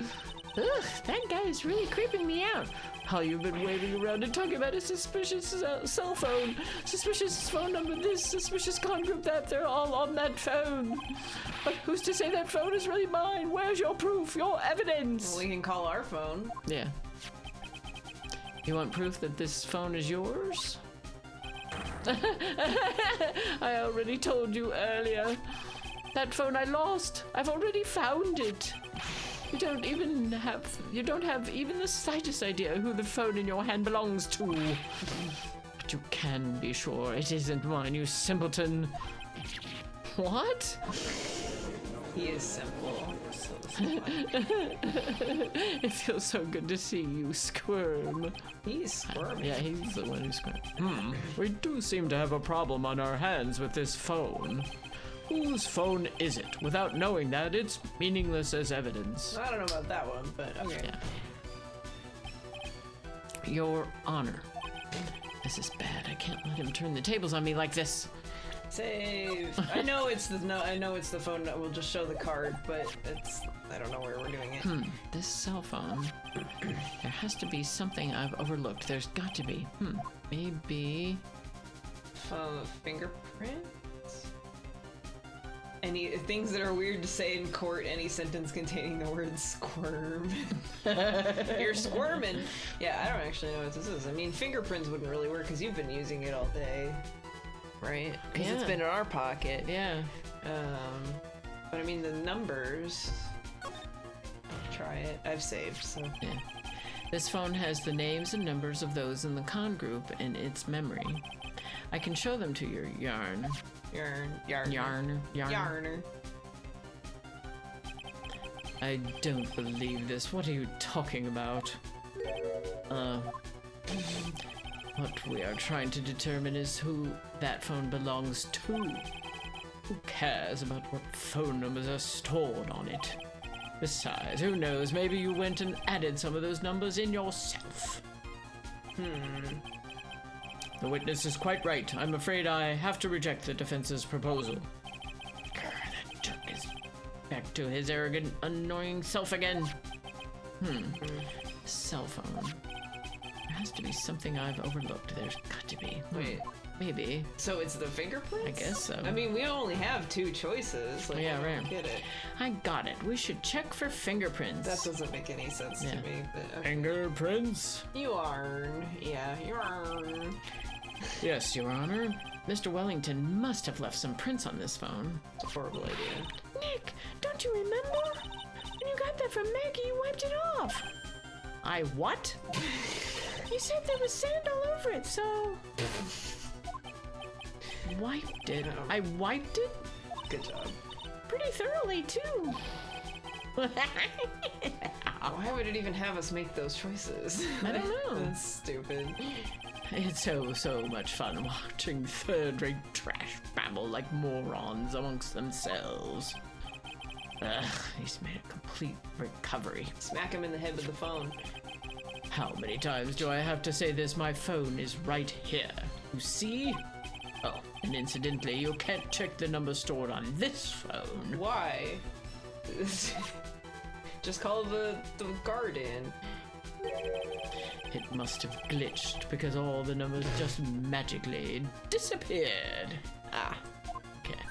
Ugh, that guy is really creeping me out. How you've been waving around and talking about a suspicious cell phone, suspicious phone number this, suspicious con group that, they're all on that phone. But who's to say that phone is really mine? Where's your proof, your evidence? Well, we can call our phone. Yeah. You want proof that this phone is yours? I already told you earlier. That phone I lost. I've already found it. You don't have even the slightest idea who the phone in your hand belongs to. But you can be sure it isn't mine, you simpleton. What? He is simple. It feels so good to see you squirm. He's squirming. Yeah, he's the one who squirms. We do seem to have a problem on our hands with this phone. Whose phone is it? Without knowing that, it's meaningless as evidence. I don't know about that one, but okay. Yeah. Your Honor. This is bad. I can't let him turn the tables on me like this. Save. I know it's the phone that will just show the card, but I don't know where we're doing it. This cell phone. There has to be something I've overlooked. There's got to be. Maybe. Fingerprints? Any things that are weird to say in court, any sentence containing the word squirm. You're squirming. Yeah, I don't actually know what this is. I mean, fingerprints wouldn't really work because you've been using it all day. Right? Because it's been in our pocket. Yeah. But I mean, the numbers. Try it. I've saved, so. Yeah. This phone has the names and numbers of those in the con group in its memory. I can show them to your Yarner. I don't believe this. What are you talking about? What we are trying to determine is who that phone belongs to. Who cares about what phone numbers are stored on it? Besides, who knows, maybe you went and added some of those numbers in yourself. The witness is quite right. I'm afraid I have to reject the defense's proposal. That jerk is back to his arrogant, annoying self again. Cell phone. There has to be something I've overlooked. There's got to be. Wait. Maybe. So it's the fingerprints? I guess so. I mean, we only have 2 choices. Like, Yeah, I don't right. get it. I got it. We should check for fingerprints. That doesn't make any sense to me. But okay. Fingerprints? You are. Yeah, you are. Yes, Your Honor. Mr. Wellington must have left some prints on this phone. It's a horrible idea. Nick, don't you remember? When you got that from Maggie, you wiped it off. I what? You said there was sand all over it, so... Wiped it? I wiped it? Good job. Pretty thoroughly, too. Why would it even have us make those choices? I don't know. That's stupid. It's so much fun watching third-rate trash babble like morons amongst themselves. Ugh, he's made a complete recovery. Smack him in the head with the phone. How many times do I have to say this? My phone is right here. You see? Oh, and incidentally, you can't check the number stored on this phone. Why? Just call the guard in. It must have glitched because all the numbers just magically disappeared. Ah, okay.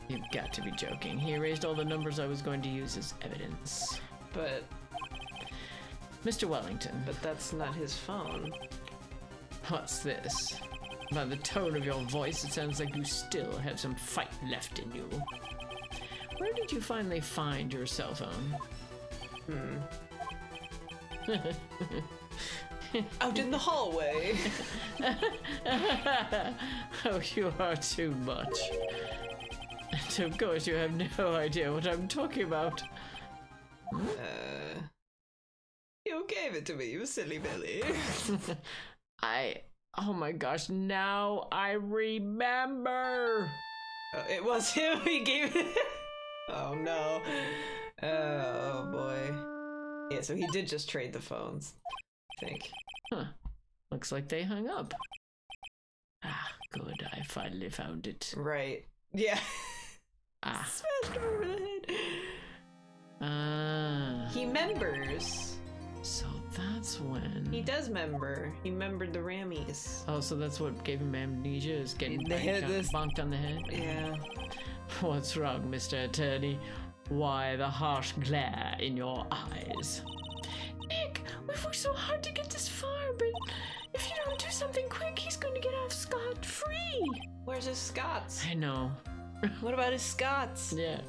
You've got to be joking. He erased all the numbers I was going to use as evidence. But Mr. Wellington. But that's not his phone. What's this? By the tone of your voice, it sounds like you still have some fight left in you. Where did you finally find your cell phone? Out in the hallway. Oh, you are too much. And of course you have no idea what I'm talking about. You gave it to me, you silly Billy. Oh my gosh, now I remember! It was him, he gave it. Oh no. Oh boy. Yeah, so he did just trade the phones, I think. Huh. Looks like they hung up. Ah, good, I finally found it. Right. Yeah. Ah. Smashed him over the head. Ah. He members. So that's when. He does remember. He remembered the Rammies. Oh, so that's what gave him amnesia, is getting The head- this- bonked on the head? Yeah. What's wrong, Mr. Attorney? Why the harsh glare in your eyes? Nick, we've worked so hard to get this far, but if you don't do something quick, he's going to get off scot-free. Where's his Scots? I know. What about his Scots? Yeah.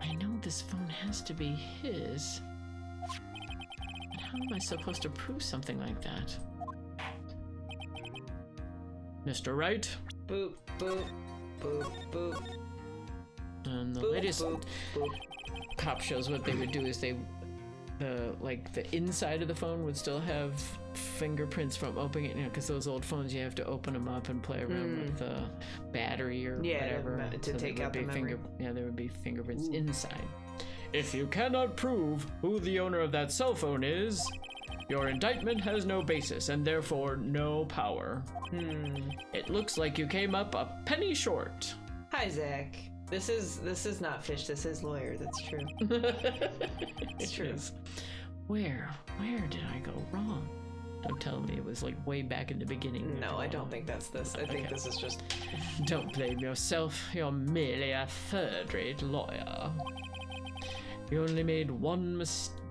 I know this phone has to be his. But how am I supposed to prove something like that? Mr. Wright? Boop, boop, boop, boop. And the Boop, latest boop, boop. cop shows, what they would do is the inside of the phone would still have fingerprints from opening it, because those old phones, you have to open them up and play around with the battery or Yeah, whatever to there take would out the be memory. there would be fingerprints inside. If you cannot prove who the owner of that cell phone is, your indictment has no basis and therefore no power. It looks like you came up a penny short. Hi, Zach. This is not Fish. This is Lawyer. That's true. It's true. Yes. Where did I go wrong? Don't tell me it was like way back in the beginning. No, I don't think that's this. I think Okay. this is just. Don't blame yourself. You're merely a third-rate lawyer. You only made one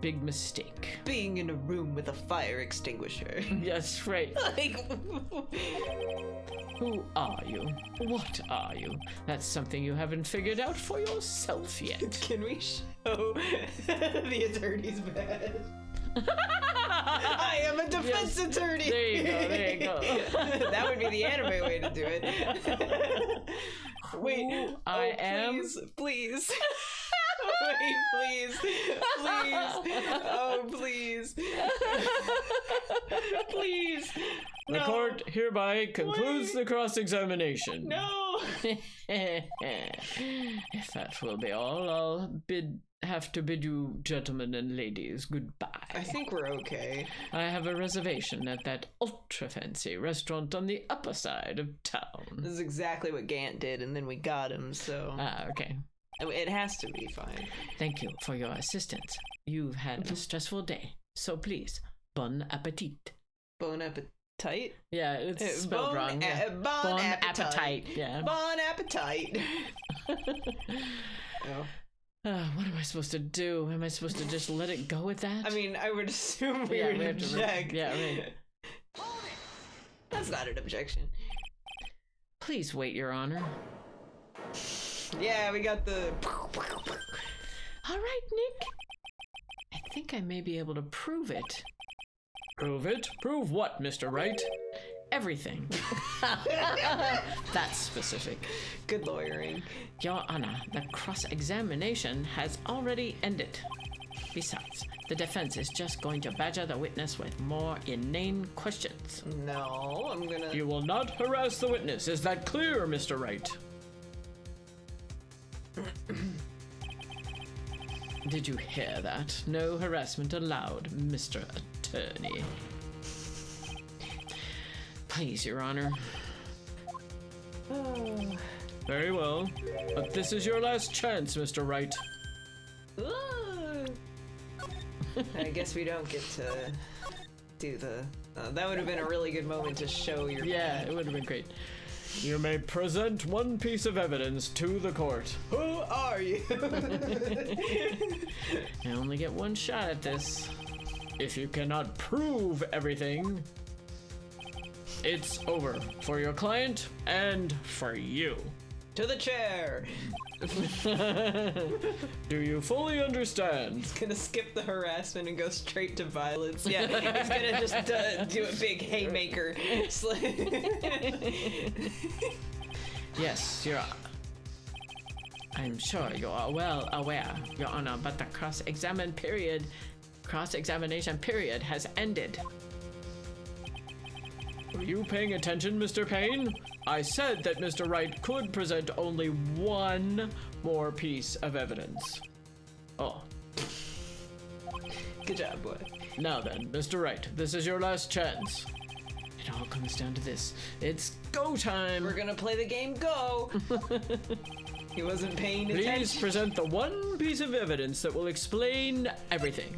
big mistake. Being in a room with a fire extinguisher. That's right. Like, Who are you? What are you? That's something you haven't figured out for yourself yet. can we show the attorney's badge? I am a defense attorney. There you go, there you go. That would be the anime way to do it. Wait, Who I am? Please. Wait, please. Oh, please. Please. The court hereby concludes the cross-examination. No. If that will be all, I'll have to bid you gentlemen and ladies goodbye. I think we're okay. I have a reservation at that ultra-fancy restaurant on the upper side of town. This is exactly what Gant did, and then we got him, so Okay. it has to be fine. Thank you for your assistance. You've had a stressful day, so please, bon appetit. Bon appetite? Yeah, it's spelled wrong. Yeah. Bon appetite. Yeah. Bon appetite. Oh. What am I supposed to do? Am I supposed to just let it go with that? I mean, I would assume we Yeah, would we have to object. yeah, right. That's not an objection. Please wait, Your Honor. Yeah, we got the. All right, Nick. I think I may be able to prove it. Prove it? Prove what, Mr. Wright? Everything. That's specific. Good lawyering. Your Honor, the cross-examination has already ended. Besides, the defense is just going to badger the witness with more inane questions. No, I'm gonna. You will not harass the witness. Is that clear, Mr. Wright? Did you hear that? No harassment allowed, Mr. Attorney. Please, Your Honor. Very well. But this is your last chance, Mr. Wright. I guess we don't get to do the. That would have been a really good moment to show your. Yeah, it would have been great. You may present one piece of evidence to the court. Who are you? I only get one shot at this. If you cannot prove everything, it's over for your client and for you. To the chair. Do you fully understand? He's gonna skip the harassment and go straight to violence. Yeah, he's gonna just do a big haymaker. Yes, I'm sure you are well aware, Your Honor, but the cross-examination period has ended. Were you paying attention, Mr. Payne? I said that Mr. Wright could present only one more piece of evidence. Oh. Good job, boy. Now then, Mr. Wright, this is your last chance. It all comes down to this. It's go time! We're gonna play the game Go. He wasn't paying Please attention. present the one piece of evidence that will explain everything.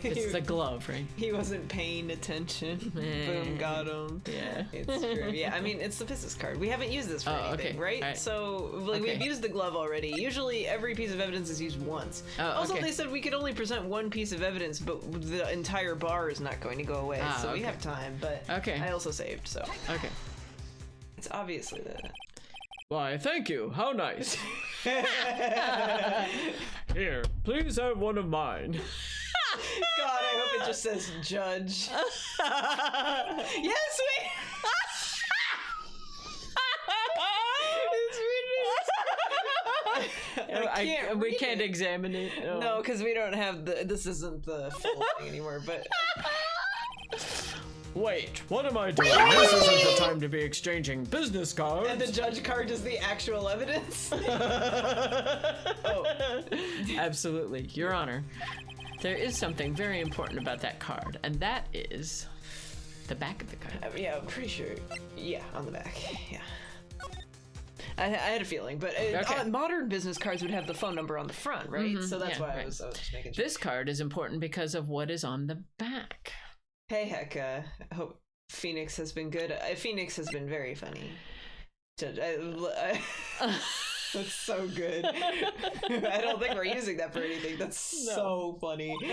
It's the glove, right? He wasn't paying attention. Boom, got him. Yeah. It's true. Yeah, I mean, it's the business card. We haven't used this for anything, okay. right? Alright. So, like, Okay. we've used the glove already. Usually, every piece of evidence is used once. Also, okay. they said we could only present one piece of evidence, but the entire bar is not going to go away. So we okay. have time, but Okay. I also saved, so. Okay. It's obviously that. Why, thank you. How nice. Here, please have one of mine. God, I hope it just says judge. Yes, we. We can't examine it. No, because we don't have the. This isn't the full thing anymore. But Wait, what am I doing? This isn't the time to be exchanging business cards. and the judge card is the actual evidence. Oh, Absolutely, Your Honor. There is something very important about that card, and that is the back of the card. yeah, I'm pretty sure. Yeah, on the back. Yeah. I had a feeling, but Okay. modern business cards would have the phone number on the front, right? So that's yeah, why I right. was just making sure. This card is important because of what is on the back. Hey, heck, I hope Phoenix has been good. Phoenix has been very funny. That's so good. I don't think we're using that for anything. That's so funny. You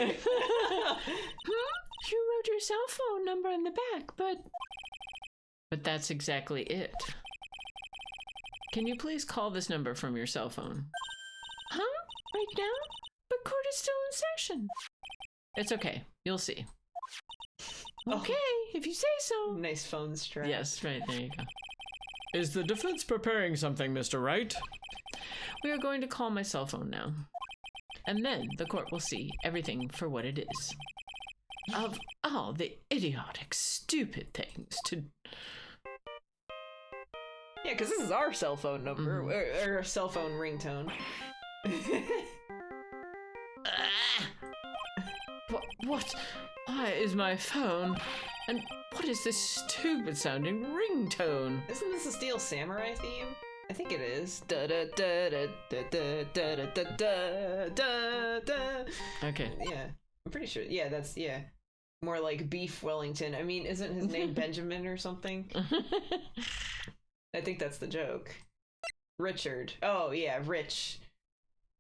wrote your cell phone number on the back, but that's exactly it. Can you please call this number from your cell phone? Huh? Right now? But court is still in session. It's okay. You'll see. Okay, if you say so. Nice phone strap. Yes, right, there you go. Is the defense preparing something, Mr. Wright? We are going to call my cell phone now. And then the court will see everything for what it is. Of all the idiotic, stupid things to... Yeah, because this is our cell phone number, or cell phone ringtone. What? Why is my phone? And what is this stupid sounding ringtone? Isn't this a Steel Samurai theme? I think it is. Da da da da da da da da da da da. Okay. Yeah, I'm pretty sure. Yeah, that's more like Beef Wellington. I mean, isn't his name Benjamin or something? I think that's the joke. Richard. Oh yeah, Rich.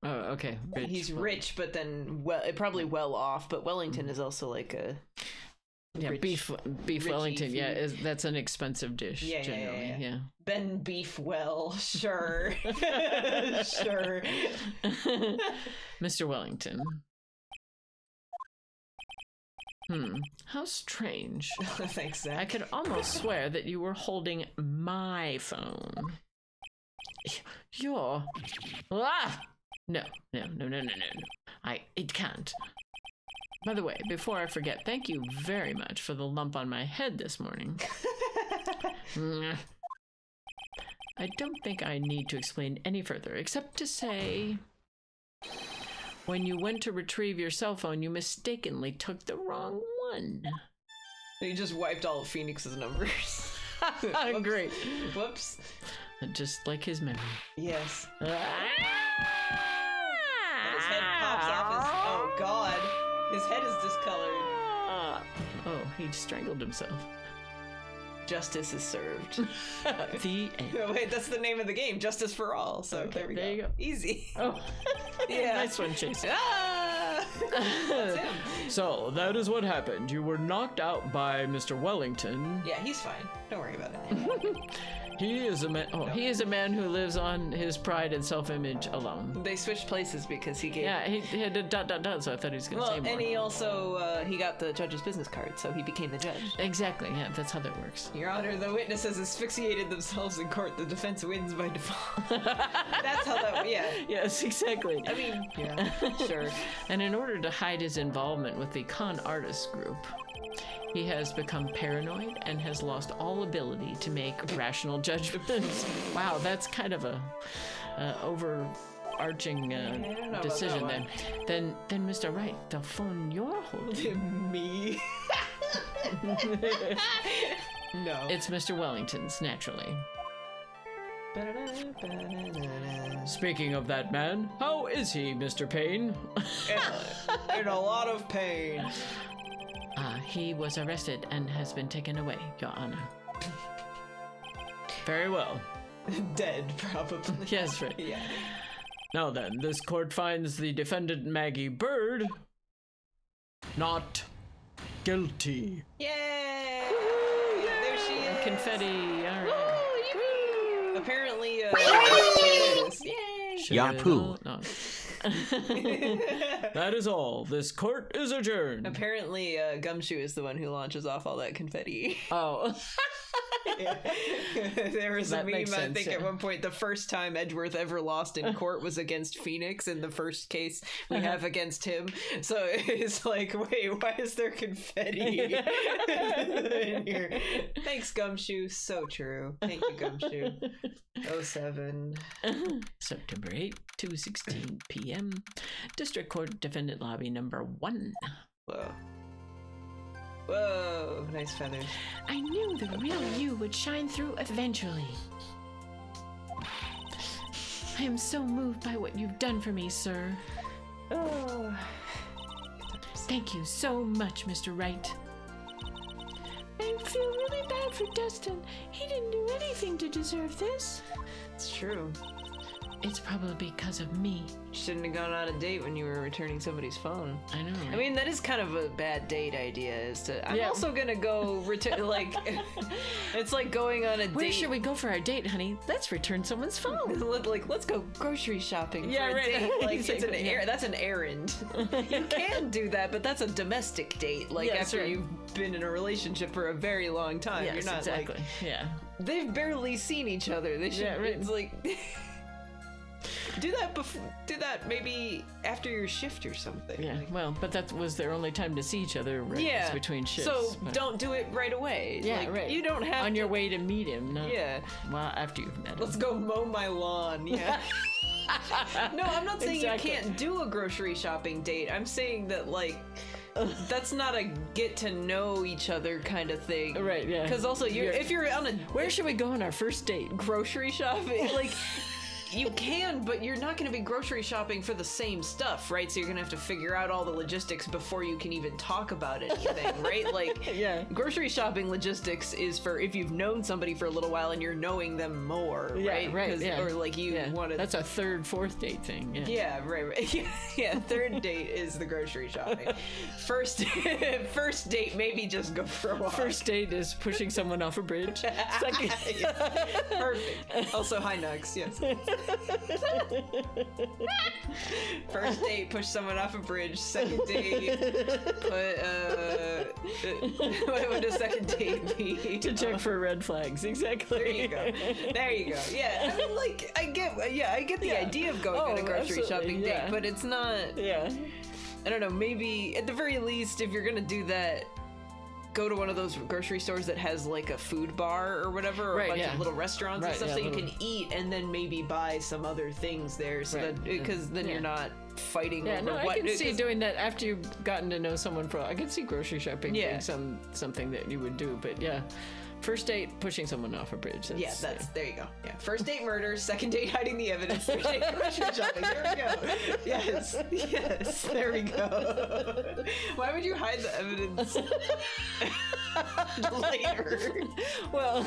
Oh, okay. He's rich, but then probably well off. But Wellington is also like a rich, beef richy Wellington. food. Yeah, that's an expensive dish Yeah, generally. Yeah. Ben Beef Well. Sure, sure. Mr. Wellington. How strange. Thanks, Zach. I could almost swear that you were holding my phone. You're... Ah! No. It can't. By the way, before I forget, thank you very much for the lump on my head this morning. I don't think I need to explain any further, except to say... When you went to retrieve your cell phone, you mistakenly took the wrong one. He just wiped all of Phoenix's numbers. Great. Whoops. Just like his memory. Yes. Ah! And his head pops off his... Oh, God. His head is discolored. Oh, he strangled himself. Justice is served. The end. No, wait, that's the name of the game. Justice for all. So Okay, there we there go. you go. Easy. Oh, Yeah. nice one, Chase. Ah! That's him. So, that is what happened. You were knocked out by Mr. Wellington. Yeah, he's fine. Don't worry about it. He is a man. Oh, He is a man who lives on his pride and self-image alone. They switched places because he gave... Yeah, he had a ... so I thought he was going to Well, say more. and he also, he got the judge's business card, so he became the judge. Exactly, yeah, that's how that works. Your Honor, the witnesses asphyxiated themselves in court. The defense wins by default. That's how that... Yeah. Yes, exactly. I mean, yeah, sure. And in order to hide his involvement with the con artist group, he has become paranoid and has lost all ability to make rational judgments. Wow, that's kind of a overarching don't know about decision that then. Then, Mr. Wright, the phone you're holding, Me. No. it's Mr. Wellington's, naturally. Speaking of that man, how is he, Mr. Payne? In a lot of pain. He was arrested and has been taken away, Your Honor. Very well. Dead, probably. Yes, right. Yeah. Now then, this court finds the defendant Maggie Bird not guilty. Yay! There she is. Confetti. All right. Woo, apparently, there it is. Yay! Yapoo. No. That is all. This court is adjourned. Apparently, Gumshoe is the one who launches off all that confetti. Oh. Yeah. There was That a meme, makes I sense, think, yeah. at one point, the first time Edgeworth ever lost in court was against Phoenix in the first case we have against him. So it's like, wait, why is there confetti in here? Thanks, Gumshoe. So true. Thank you, Gumshoe. 07. September 8, 2:16 p.m. District Court Defendant Lobby number 1. Whoa. Whoa, nice feathers. I knew the real you would shine through eventually. I am so moved by what you've done for me, sir. Oh. Thank you so much, Mr. Wright. I feel really bad for Dustin. He didn't do anything to deserve this. It's true. It's probably because of me. Shouldn't have gone on a date when you were returning somebody's phone. I know, right? I mean, that is kind of a bad date idea. Is to I'm Yeah. also gonna go return. Like, it's like going on a Where date. should we go for our date, honey? Let's return someone's phone. Like, let's go grocery shopping. Yeah, for a right. date. Like, it's an Exactly, yeah. that's an errand. You can do that, but that's a domestic date. Like Yes, after right. you've been in a relationship for a very long time, Yes, you're not exactly. like Yeah. they've barely seen each other. They should. Yeah, right. It's like. Do that before. Do that maybe after your shift or something. Yeah. Like, Well, but that was their only time to see each other. Right? yeah. Was between shifts. So but- don't do it right away. Yeah, Like, right. You don't have on to, your way to meet him. No. Yeah. Well, after you've met him. Let's go mow my lawn. Yeah. No, I'm not saying Exactly. you can't do a grocery shopping date. I'm saying that like that's not a get to know each other kind of thing. Right. Yeah. Because also, if you're on a Where should we go on our first date? grocery shopping, like. You can, but you're not going to be grocery shopping for the same stuff, right? So you're going to have to figure out all the logistics before you can even talk about anything, right? Like, Yeah. grocery shopping logistics is for if you've known somebody for a little while and you're knowing them more, Yeah, right? right, 'Cause- yeah. Or like you Yeah. want to. That's a third, fourth date thing. Yeah. Yeah, right. Yeah, third date is the grocery shopping. First date, maybe just go for a walk. First date is pushing someone off a bridge. Second. Perfect. Also, high nugs, yes. First date, push someone off a bridge. Second date, put what would a second date be? To check for red flags. Exactly. There you go. There you go. Yeah, I mean, like, I get the Yeah. idea of going Oh, on a grocery absolutely, shopping yeah. date, but it's not. Yeah. I don't know. Maybe at the very least, if you're gonna do that, go to one of those grocery stores that has like a food bar or whatever, or Right, a bunch yeah. of little restaurants Right, and stuff, yeah, so you little- can eat and then maybe buy some other things there, so Right, that because then yeah. you're not fighting Yeah, over no, what. I can see 'cause- doing that after you've gotten to know someone for. I can see grocery shopping Yeah. being something that you would do, but yeah, first date pushing someone off a bridge. Yeah, that's there you go. Yeah, first date murder, second date hiding the evidence, third date grocery shopping. There we go. Yes, yes, there we go. Why would you hide the evidence later? well.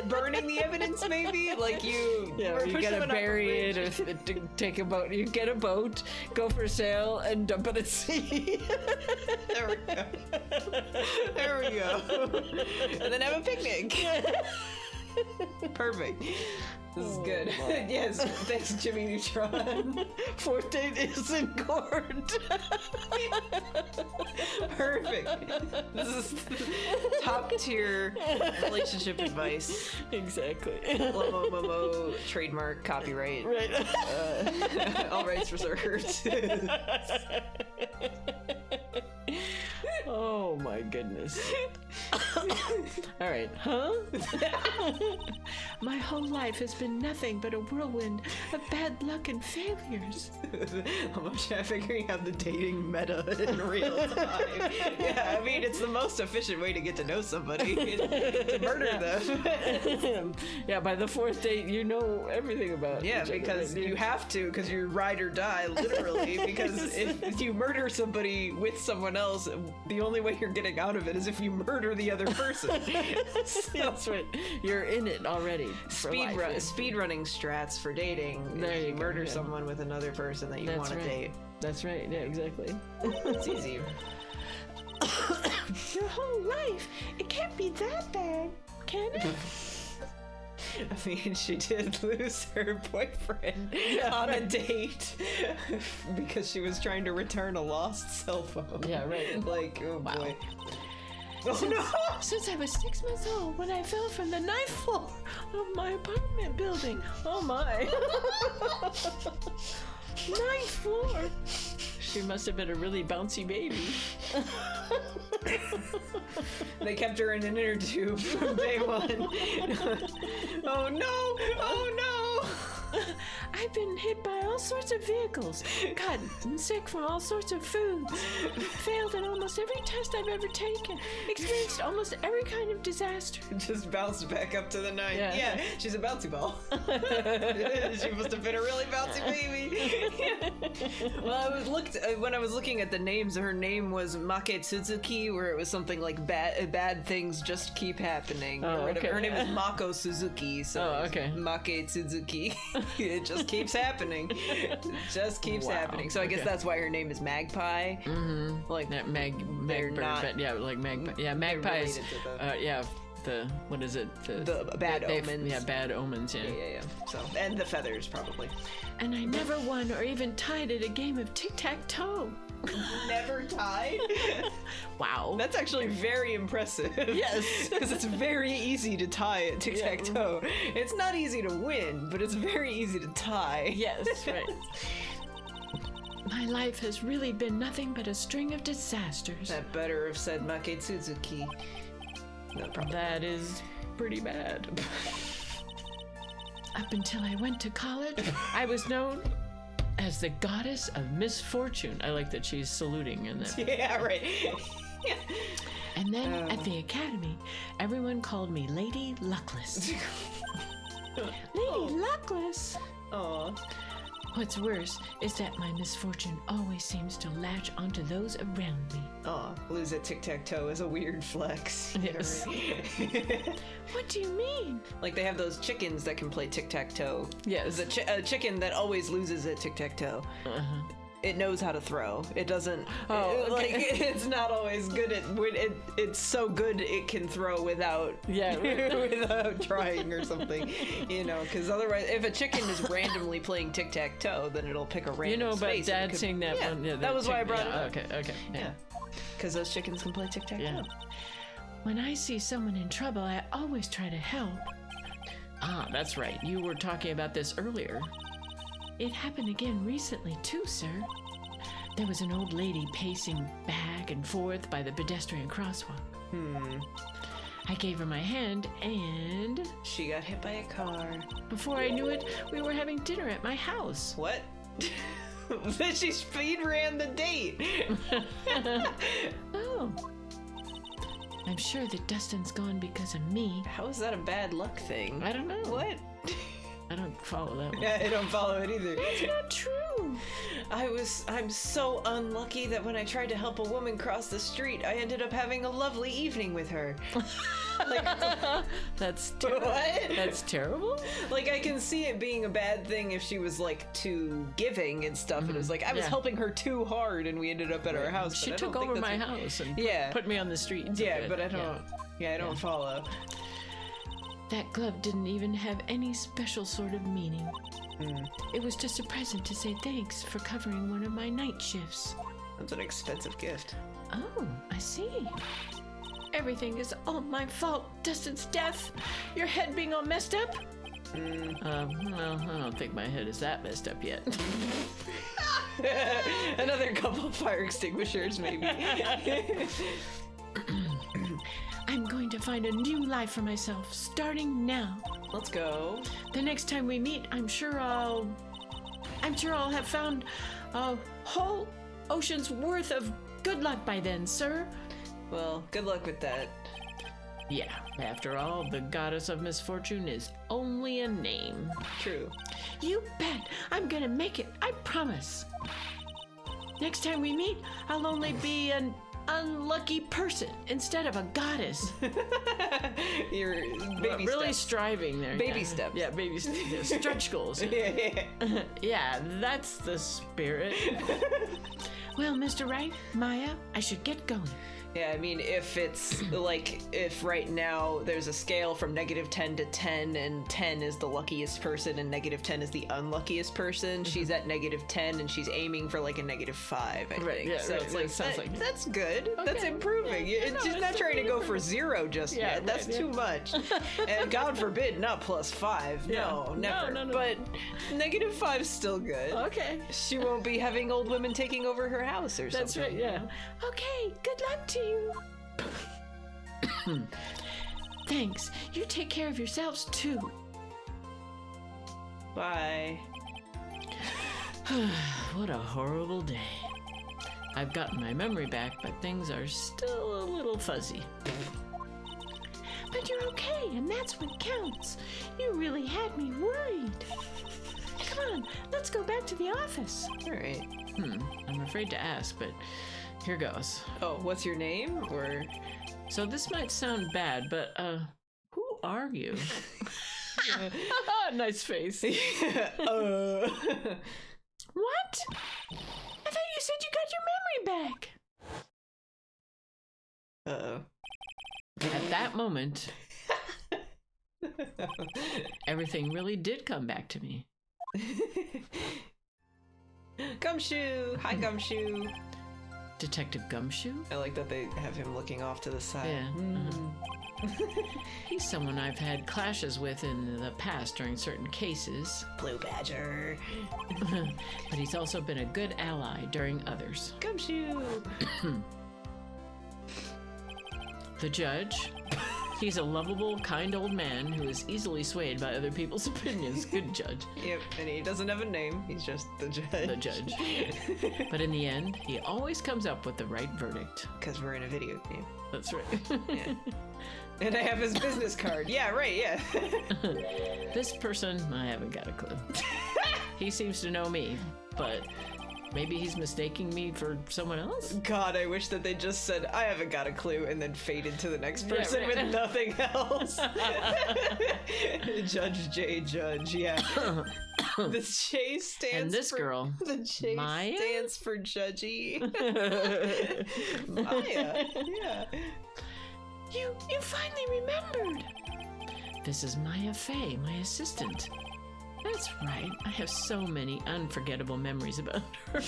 Burning the evidence, maybe? Like you, Yeah, or you push gotta someone off a bury it, or bridge. take a boat. You get a boat, go for sail, and dump it at sea. There we go. There we go. And then have a picnic. Perfect. This is good. my. Yes, thanks, Jimmy Neutron. Fourth date is in court. Perfect. This is top tier relationship advice. Exactly. Mummo trademark copyright. Right. All rights reserved. Oh my goodness. All right. Huh? My whole life has been nothing but a whirlwind of bad luck and failures. I'm figuring out the dating meta in real time. Yeah, I mean, it's the most efficient way to get to know somebody, to murder them. Yeah, by the fourth date, you know everything about Yeah, each other, because right? you have to, because you ride or die, literally, because if you murder somebody with someone else, the only way you're getting out of it is if you murder the other person. That's right. You're in it already. For life. Speed running strats for dating. There If you you go, murder yeah. someone with another person that you That's want to right. date. That's right. Yeah, exactly. It's easy. Your whole life. It can't be that bad, can it? I mean, she did lose her boyfriend on a date because she was trying to return a lost cell phone. Yeah, right. Like, oh Wow. boy. Oh no! Since I was 6 months old when I fell from the 9th floor of my apartment building. Oh my. 9th floor. She must have been a really bouncy baby. They kept her in an inner tube from day one. Oh no! Oh no! I've been hit by all sorts of vehicles, gotten sick from all sorts of foods, failed in almost every test I've ever taken, experienced almost every kind of disaster. Just bounced back up to the 9. Yeah. Yeah, she's a bouncy ball. She must have been a really bouncy baby. Well, when I was looking at the names, her name was Make Suzuki, where it was something like bad things just keep happening. Oh, or whatever. okay. Her name is Mako Suzuki, so Oh, it's okay. Make Suzuki. It just keeps happening. It just keeps Wow, happening. So I guess okay. that's why her name is Magpie. Mm-hmm. Like, That they're magbird, not- but yeah, like magpie. Yeah, magpies. related to the- Yeah, what is it? The bad omens. Yeah, bad omens. Yeah. Yeah. So, and the feathers, probably. And I never won or even tied at a game of tic-tac-toe. Never tied? Wow. That's actually very impressive. Yes. Because it's very easy to tie at tic-tac-toe. It's not easy to win, but it's very easy to tie. Yes, right. My life has really been nothing but a string of disasters. That better have said Make Suzuki. No problem. That is pretty bad. Up until I went to college, I was known as the goddess of misfortune. I like that she's saluting in that. Yeah, right. And then at the academy, everyone called me Lady Luckless. Lady Luckless? Aw. What's worse is that my misfortune always seems to latch onto those around me. Aw. Lose at tic-tac-toe is a weird flex. Yes. What do you mean? Like, they have those chickens that can play tic-tac-toe. Yes. There's a chicken that always loses at tic-tac-toe. Uh-huh. It knows how to throw. It doesn't. Oh, like okay. it's not always good at. It's so good it can throw without. Yeah, right. without trying or something. You know, because otherwise, if a chicken is randomly playing tic tac toe, then it'll pick a random. You know about space and it Dad could- saying that yeah, one? Yeah, that was why I brought yeah, it up. Okay, yeah. Because those chickens can play tic tac toe. Yeah. When I see someone in trouble, I always try to help. Ah, that's right. You were talking about this earlier. It happened again recently, too, sir. There was an old lady pacing back and forth by the pedestrian crosswalk. I gave her my hand, and She got hit by a car. before I knew it, we were having dinner at my house. What? Then she speed ran the date. Oh. I'm sure that Dustin's gone because of me. How is that a bad luck thing? I don't know. What? I don't follow that one. Yeah, I don't follow it either. It's not true. I'm so unlucky that when I tried to help a woman cross the street, I ended up having a lovely evening with her. Like, That's what? That's terrible. Like, I can see it being a bad thing if she was, like, too giving and stuff. It was like, I was Yeah. helping her too hard and we ended up at our house. She but I took don't think over that's my what- house and Yeah. put me on the street. Yeah, but I don't. Yeah, I don't follow. That glove didn't even have any special sort of meaning. It was just a present to say thanks for covering one of my night shifts. That's an expensive gift. Oh, I see. Everything is all my fault. Dustin's death. Your head being all messed up. Well, I don't think my head is that messed up yet. Another couple of fire extinguishers, maybe. find a new life for myself, starting now. Let's go. The next time we meet, I'm sure I'll have found a whole ocean's worth of good luck by then, sir. Well, good luck with that. Yeah, after all, the goddess of misfortune is only a name. True. You bet. I'm gonna make it. I promise. Next time we meet, I'll only be an unlucky person instead of a goddess. You're baby really steps. striving there. Baby steps. Yeah, baby steps. Yeah, stretch goals. Yeah. Yeah, that's the spirit. Well, Mr. Wright, Maya, I should get going. Yeah, I mean, if it's like, if right now there's a scale from -10 to 10, and 10 is the luckiest person and -10 is the unluckiest person, she's at -10 and she's aiming for like a -5, I think. Yeah, so right, it's right, like, sounds like that's good. That's Okay, improving. yeah. It's No, just it's not trying to go totally for 0 just Yeah, yet. That's right, too much. And God forbid, not +5. Yeah. No, never. No. But -5 is still good. Okay. She won't be having old women taking over her house or That's something. right, yeah. Okay, good luck to you. Thanks. You take care of yourselves too. Bye. What a horrible day. I've gotten my memory back, but things are still a little fuzzy. But you're okay, and that's what counts. You really had me worried. Come on, let's go back to the office. All right. I'm afraid to ask, but here goes. Oh, what's your name? Or So this might sound bad, but who are you? Nice face. uh What? I thought you said you got your memory back. Uh-oh. At that moment, everything really did come back to me. Gumshoe! Hi, Gumshoe! Detective Gumshoe? I like that they have him looking off to the side. Yeah. He's someone I've had clashes with in the past during certain cases, Blue Badger! but he's also been a good ally during others. Gumshoe! The judge? He's a lovable, kind old man who is easily swayed by other people's opinions. Good judge. Yep, and he doesn't have a name, he's just the judge. The judge. But in the end, he always comes up with the right verdict. Because we're in a video game. That's right. Yeah. And I have his business card. Yeah, right, yeah. This person, I haven't got a clue. He seems to know me, but maybe he's mistaking me for someone else? God, I wish that they just said, I haven't got a clue, and then faded to the next Yeah, person right. with nothing else. Judge J. Judge, yeah. The J stands And this for... girl, The J Maya? stands for Judgy. Maya, yeah. You finally remembered. This is Maya Fey, my assistant. That's right. I have so many unforgettable memories about her.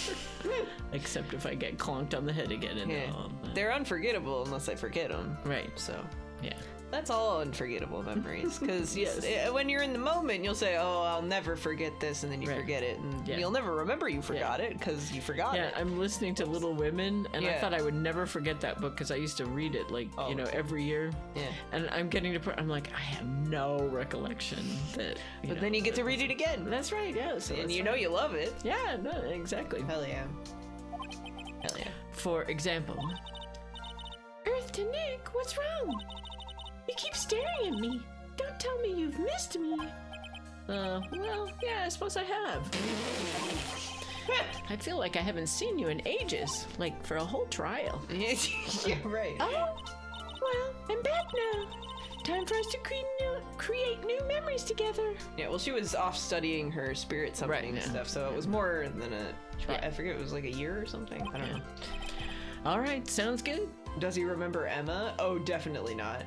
Except if I get clonked on the head again and Yeah. all. But... They're unforgettable unless I forget them. Right. So, Yeah. that's all unforgettable memories. Because Yes. when you're in the moment, you'll say, oh, I'll never forget this, and then you Right. forget it. And Yeah. you'll never remember you forgot it because you forgot Yeah, it. I'm listening to Little Women, and I Yeah. thought I would never forget that book because I used to read it, like, Oh, okay. every year. Yeah. And I'm getting to, I'm like, I have no recollection that. But then you get to read it again. That's right, yeah. So And that's you know right. you love it. Yeah, no, exactly. Hell yeah. Hell yeah. For example, Earth to Nick, what's wrong? You keep staring at me. Don't tell me you've missed me. Well, yeah, I suppose I have. I feel like I haven't seen you in ages, like for a whole trial. Yeah, right. Oh, well, I'm back now. Time for us to create new memories together. Yeah, well, she was off studying her spirit summoning Right, yeah. stuff, so it was more than a try. Yeah. I forget, it was like a year or something. I don't know. All right, sounds good. Does he remember Emma? Oh, definitely not.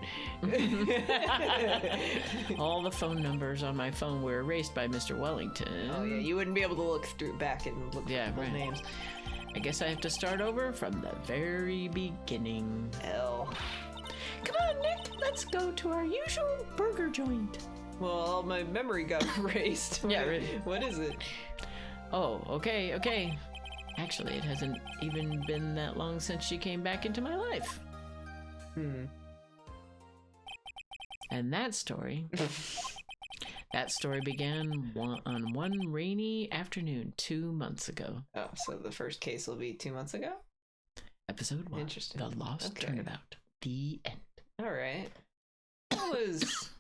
All the phone numbers on my phone were erased by Mr. Wellington. Oh yeah, you wouldn't be able to look through back and look Yeah, for people's right. names. I guess I have to start over from the very beginning. L. Come on, Nick, let's go to our usual burger joint. Well, all my memory got erased. Yeah, really. What is it? Oh, okay. Actually, it hasn't even been that long since she came back into my life. And that story began on one rainy afternoon 2 months ago. Oh, so the first case will be 2 months ago? Episode 1. Interesting. The Lost Turnabout. The end. All right. That was...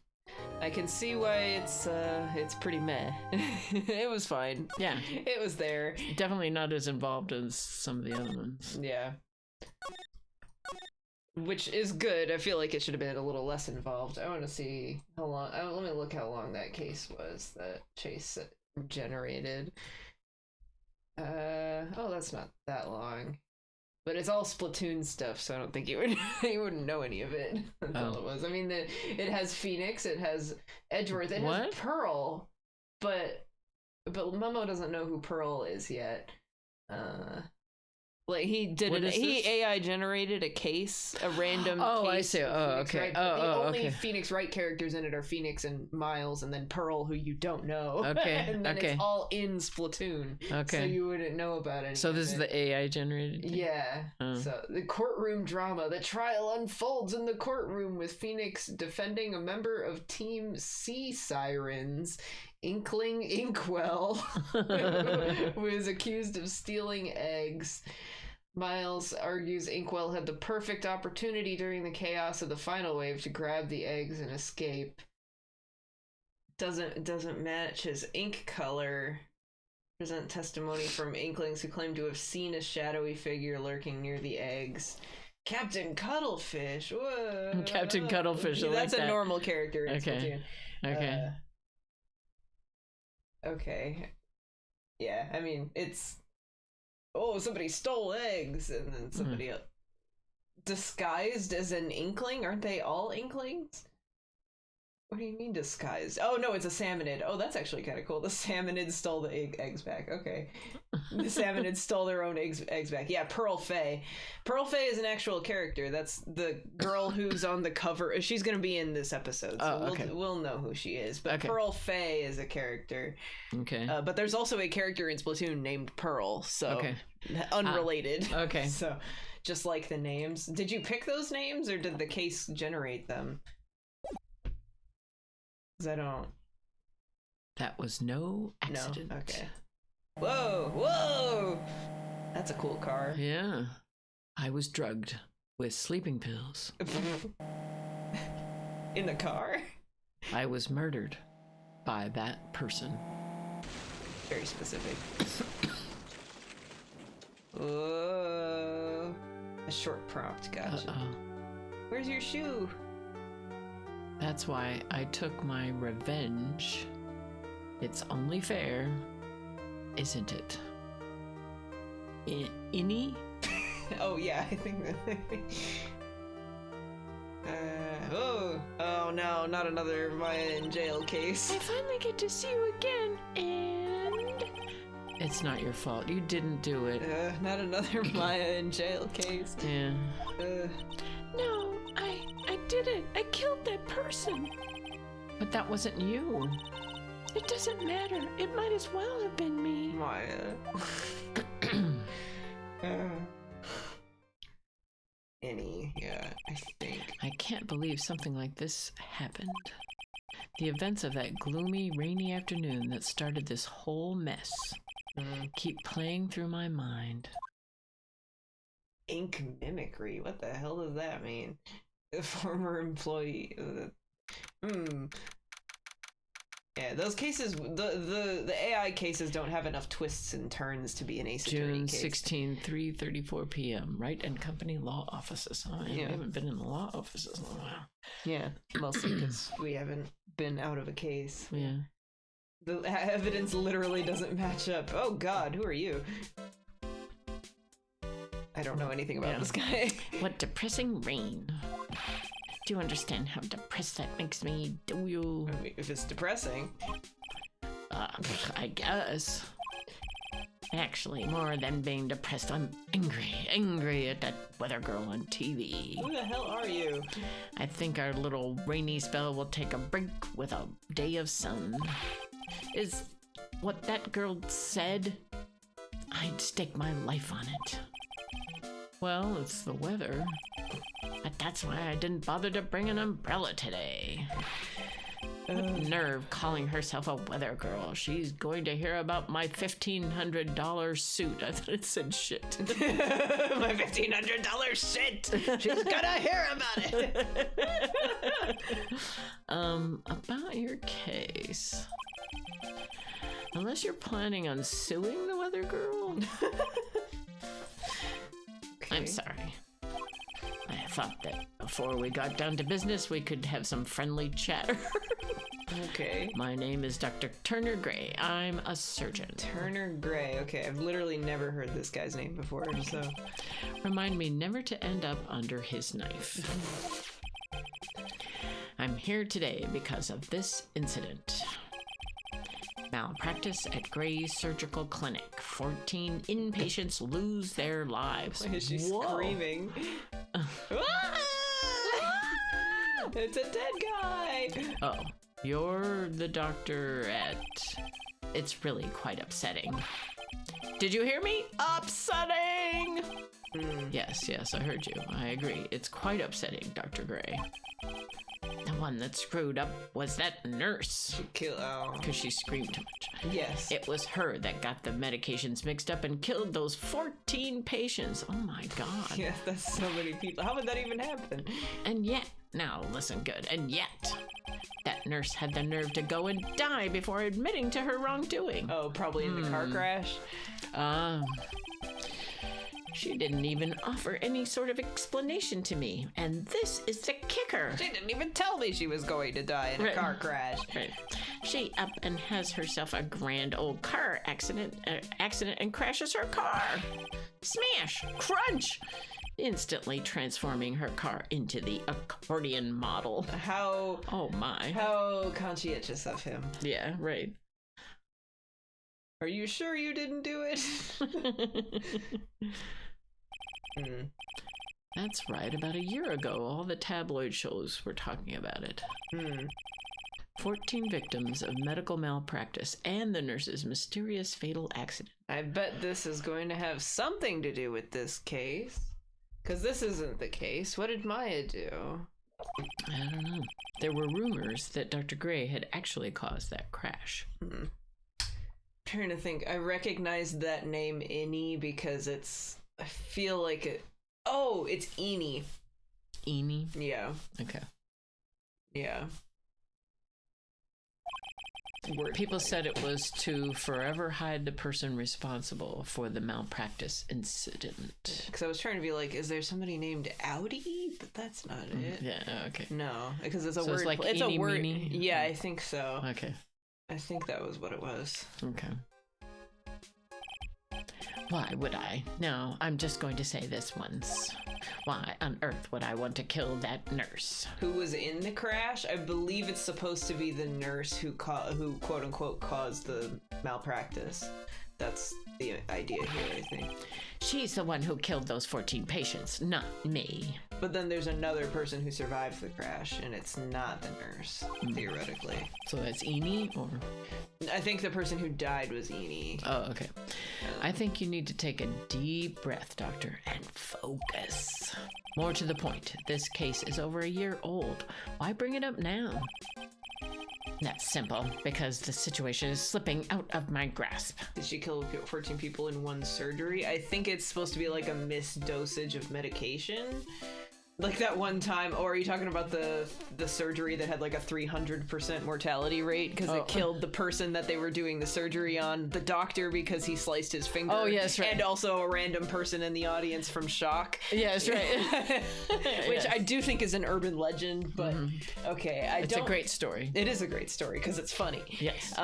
I can see why it's pretty meh. It was fine. Yeah. It was there. Definitely not as involved as some of the other ones. Yeah. Which is good. I feel like it should have been a little less involved. I want to see how long... let me look how long that case was that Chase generated. Oh, that's not that long. But it's all Splatoon stuff, so I don't think you wouldn't know any of it. That's all it was. I mean, it has Phoenix, it has Edgeworth, it has Pearl, but Mummo doesn't know who Pearl is yet. Like he AI generated a case, a random. Oh, case I see. Oh, okay. Wright, the only Phoenix Wright characters in it are Phoenix and Miles, and then Pearl, who you don't know. Okay. And then it's all in Splatoon. Okay. So you wouldn't know about it. So this is the AI generated thing? Yeah. So the courtroom drama. The trial unfolds in the courtroom with Phoenix defending a member of Team Sea Sirens, Inkling Inkwell, who is accused of stealing eggs. Miles argues Inkwell had the perfect opportunity during the chaos of the final wave to grab the eggs and escape. Doesn't match his ink color. Present testimony from Inklings who claim to have seen a shadowy figure lurking near the eggs. Captain Cuttlefish. Whoa. Captain Cuttlefish. That's like a that. normal character in Okay. Splatoon. Okay. Okay. Yeah, I mean, it's... Oh, somebody stole eggs, and then somebody else... Disguised as an Inkling? Aren't they all Inklings? What do you mean disguised? Oh, no, it's a Salmonid. Oh, that's actually kind of cool. The Salmonids stole the eggs back. Okay. The Salmonids stole their own eggs back. Yeah, Pearl Faye. Pearl Faye is an actual character. That's the girl who's on the cover. She's going to be in this episode, so we'll know who she is. But Pearl Faye is a character. Okay. But there's also a character in Splatoon named Pearl, so unrelated. Okay. So just like the names. Did you pick those names, or did the case generate them? Because I don't... That was no accident. No? Okay. Whoa! That's a cool car. Yeah. I was drugged with sleeping pills. In the car? I was murdered by that person. Very specific. Whoa. A short prompt, gotcha. Uh-oh. Where's your shoe? That's why I took my revenge. It's only fair, isn't it? Innie? Oh yeah, I think that... oh no, not another Maya in jail case. I finally get to see you again, and... It's not your fault. You didn't do it. Not another Maya in jail case. Yeah. No, I did it. I killed that person. But that wasn't you. It doesn't matter. It might as well have been me. Maya. Yeah, I think. I can't believe something like this happened. The events of that gloomy, rainy afternoon that started this whole mess keep playing through my mind. Ink mimicry? What the hell does that mean? A former employee. Yeah, those cases, the AI cases don't have enough twists and turns to be an Ace Attorney June case. 16, 3:34 p.m. Wright and Company Law Offices. Oh, yeah. We haven't been in the law offices in a while. Yeah, mostly because we haven't been out of a case. Yeah. The evidence literally doesn't match up. Oh God, who are you? I don't know anything about this guy. What depressing rain. Do you understand how depressed that makes me? Do you? I mean, if it's depressing. I guess. Actually, more than being depressed, I'm angry at that weather girl on TV. Who the hell are you? I think our little rainy spell will take a break with a day of sun. Is what that girl said? I'd stake my life on it. Well, it's the weather. But that's why I didn't bother to bring an umbrella today. What nerve calling herself a weather girl. She's going to hear about my $1,500 suit. I thought it said shit. My $1,500 shit. She's gonna hear about it. About your case. Unless you're planning on suing the weather girl. Okay. I'm sorry. I thought that before we got down to business, we could have some friendly chatter. Okay. My name is Dr. Turner Gray. I'm a surgeon. Turner Gray. Okay, I've literally never heard this guy's name before, so. Remind me never to end up under his knife. I'm here today because of this incident. Malpractice at Gray's Surgical Clinic. 14 inpatients lose their lives. Why is she screaming? It's a dead guy! Oh, you're the doctor at... It's really quite upsetting. Did you hear me? Upsetting! Yes, I heard you. I agree. It's quite upsetting, Dr. Gray. The one that screwed up was that nurse. Because she screamed too much. Yes. It was her that got the medications mixed up and killed those 14 patients. Oh my god. Yeah, that's so many people. How would that even happen? And yet, now listen good, and yet, that nurse had the nerve to go and die before admitting to her wrongdoing. Oh, probably in the car crash? She didn't even offer any sort of explanation to me. And this is the kicker. She didn't even tell me she was going to die in a car crash. Right. She up and has herself a grand old car accident and crashes her car. Smash! Crunch! Instantly transforming her car into the accordion model. How... Oh my. How conscientious of him. Yeah, right. Are you sure you didn't do it? That's right. About a year ago, all the tabloid shows were talking about it. 14 victims of medical malpractice and the nurse's mysterious fatal accident. I bet this is going to have something to do with this case. Because this isn't the case. What did Maya do? I don't know. There were rumors that Dr. Gray had actually caused that crash. Trying to think. I recognize that name, Innie, because it's... I feel like it... Oh, it's Eenie. Eenie? Yeah. Okay. Yeah. People said it was to forever hide the person responsible for the malpractice incident. Because I was trying to be like, is there somebody named Audi? But that's not it. Yeah, okay. No, because it's a So word. it's like it's a eenie, word. meenie? Yeah, I think so. Okay. I think that was what it was. Okay. Why would I? No, I'm just going to say this once. Why on earth would I want to kill that nurse? Who was in the crash? I believe it's supposed to be the nurse who quote unquote caused the malpractice. That's the idea here, I think. She's the one who killed those 14 patients, not me. But then there's another person who survived the crash, and it's not the nurse, theoretically. So that's Eenie, or? I think the person who died was Eenie. Oh, okay. I think you need to take a deep breath, Doctor, and focus. More to the point, this case is over a year old. Why bring it up now? That's simple, because the situation is slipping out of my grasp. Did she kill 14 people in one surgery? I think it's supposed to be like a misdosage of medication. Like that one time, or are you talking about the surgery that had like a 300% mortality rate because it killed the person that they were doing the surgery on, the doctor because he sliced his finger. Oh, yes, right. And also a random person in the audience from shock. Yes, right. Which I do think is an urban legend, but okay. It's a great story. It is a great story because it's funny. Yes.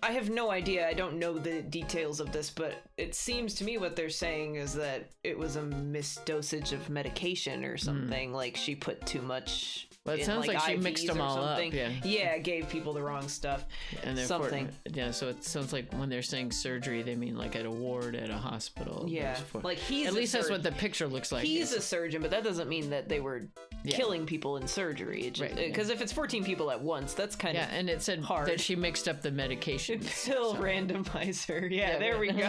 I have no idea. I don't know the details of this, but it seems to me what they're saying is that it was a misdosage of medication or something. Like she put too much. Well, it in, sounds like she IVs mixed them or all up. something. Yeah. Gave people the wrong stuff. And something. Yeah, so it sounds like when they're saying surgery, they mean like at a ward at a hospital. Yeah, like he's at least that's what the picture looks like. He's a surgeon, but that doesn't mean that they were killing people in surgery. Because if it's 14 people at once, that's kind of and it said hard. that she mixed up the medications. Pill randomizer. Yeah, there we go.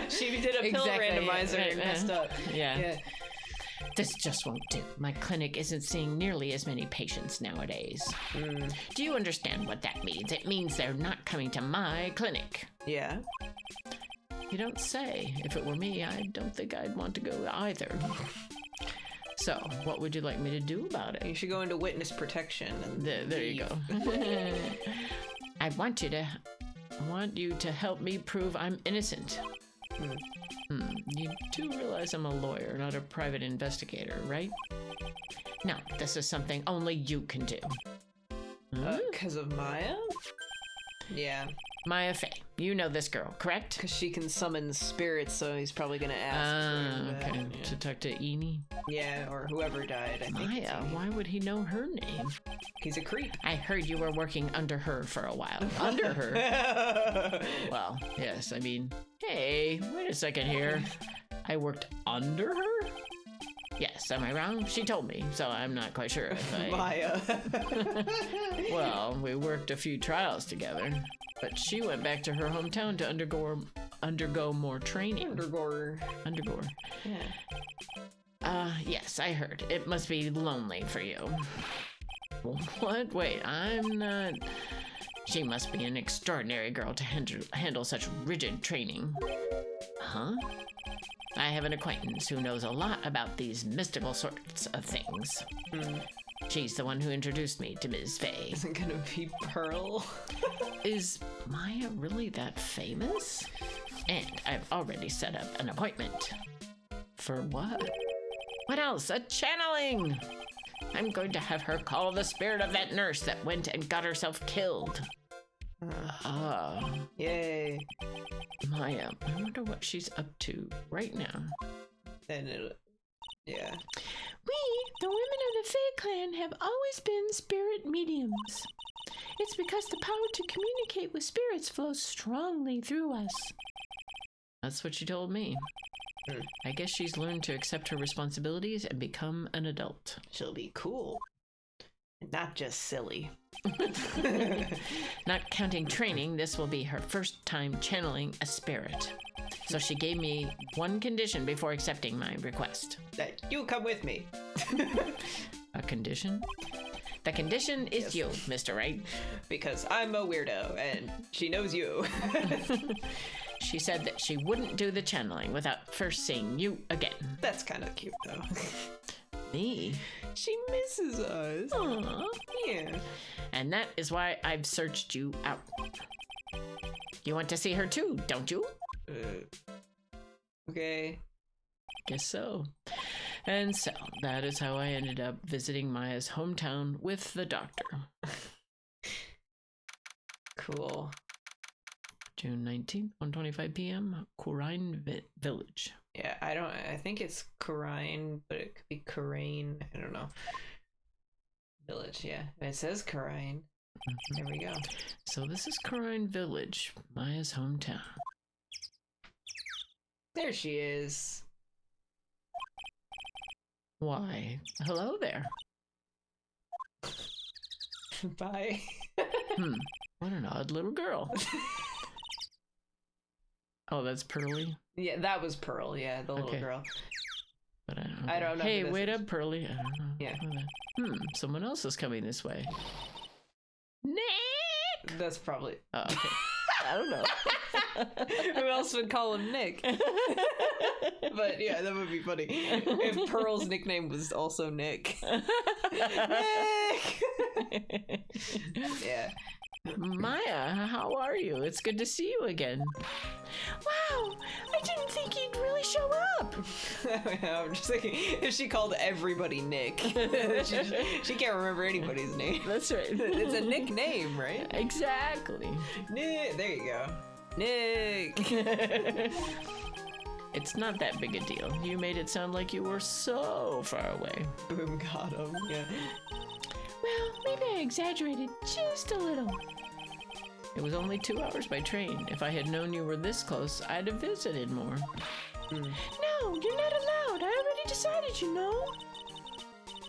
She did a pill randomizer and messed up. Yeah. This just won't do. My clinic isn't seeing nearly as many patients nowadays. Do you understand what that means? It means they're not coming to my clinic. Yeah. You don't say. If it were me, I don't think I'd want to go either. So, what would you like me to do about it? You should go into witness protection. And There you go. I want you to help me prove I'm innocent. You do realize I'm a lawyer, not a private investigator, right? No, this is something only you can do. Because of Maya? Yeah. Maya Fey, you know this girl, correct? Because she can summon spirits, so he's probably going to ask for that. Okay. To talk to Eni? Yeah, or whoever died. I think it's Maya, Eni. why would he know her name? He's a creep. I heard you were working under her for a while. Under her? Well, yes, I mean, hey, wait a second here. I worked under her? Yes, am I wrong? She told me, so I'm not quite sure if I... Maya. Well, we worked a few trials together, but she went back to her hometown to undergo more training. Undergore. Yeah. Yes, I heard. It must be lonely for you. What? Wait, I'm not... She must be an extraordinary girl to handle such rigid training. Huh? I have an acquaintance who knows a lot about these mystical sorts of things. She's the one who introduced me to Ms. Fey. Isn't gonna be Pearl. Is Maya really that famous? And I've already set up an appointment. For what? What else? A channeling! I'm going to have her call the spirit of that nurse that went and got herself killed. Yay. Maya, I wonder what she's up to right now. And it, yeah. We, the women of the Fae clan, have always been spirit mediums. It's because the power to communicate with spirits flows strongly through us. That's what she told me. I guess she's learned to accept her responsibilities and become an adult. She'll be cool. Not just silly. Not counting training, this will be her first time channeling a spirit. So she gave me one condition before accepting my request. That you come with me. A condition? The condition is you, Mr. Wright. Because I'm a weirdo and she knows you. She said that she wouldn't do the channeling without first seeing you again. That's kind of cute though. Me? She misses us. Aww. Yeah. And that is why I've searched you out. You want to see her too, don't you? Okay. Guess so. And so, that is how I ended up visiting Maya's hometown with the doctor. Cool. June 19th, 1:25 p.m., Kurine Village. Yeah, I think it's Karine, but it could be Karine. I don't know. Village, yeah. It says Karine. There we go. So this is Kurine Village, Maya's hometown. There she is. Why, hello there. Bye. What an odd little girl. Oh, that's Pearly? Yeah, that was Pearl. Yeah, the little Okay. girl. But I don't know Hey, who this wait is. up, Pearly. I don't know. Yeah. Someone else is coming this way. Nick! That's probably. Oh, okay. I don't know. Who else would call him Nick? But yeah, that would be funny if Pearl's nickname was also Nick. Nick. Yeah. Maya, how are you? It's good to see you again. Wow, I didn't think he'd really show up. I'm just thinking if she called everybody Nick, she can't remember anybody's name. That's right. It's a nickname, right? Exactly. Nick. There you go. Nick. It's not that big a deal. You made it sound like you were so far away. Boom, got him. Yeah. Well, maybe I exaggerated just a little. It was only 2 hours by train. If I had known you were this close, I'd have visited more. No, you're not allowed. I already decided, you know.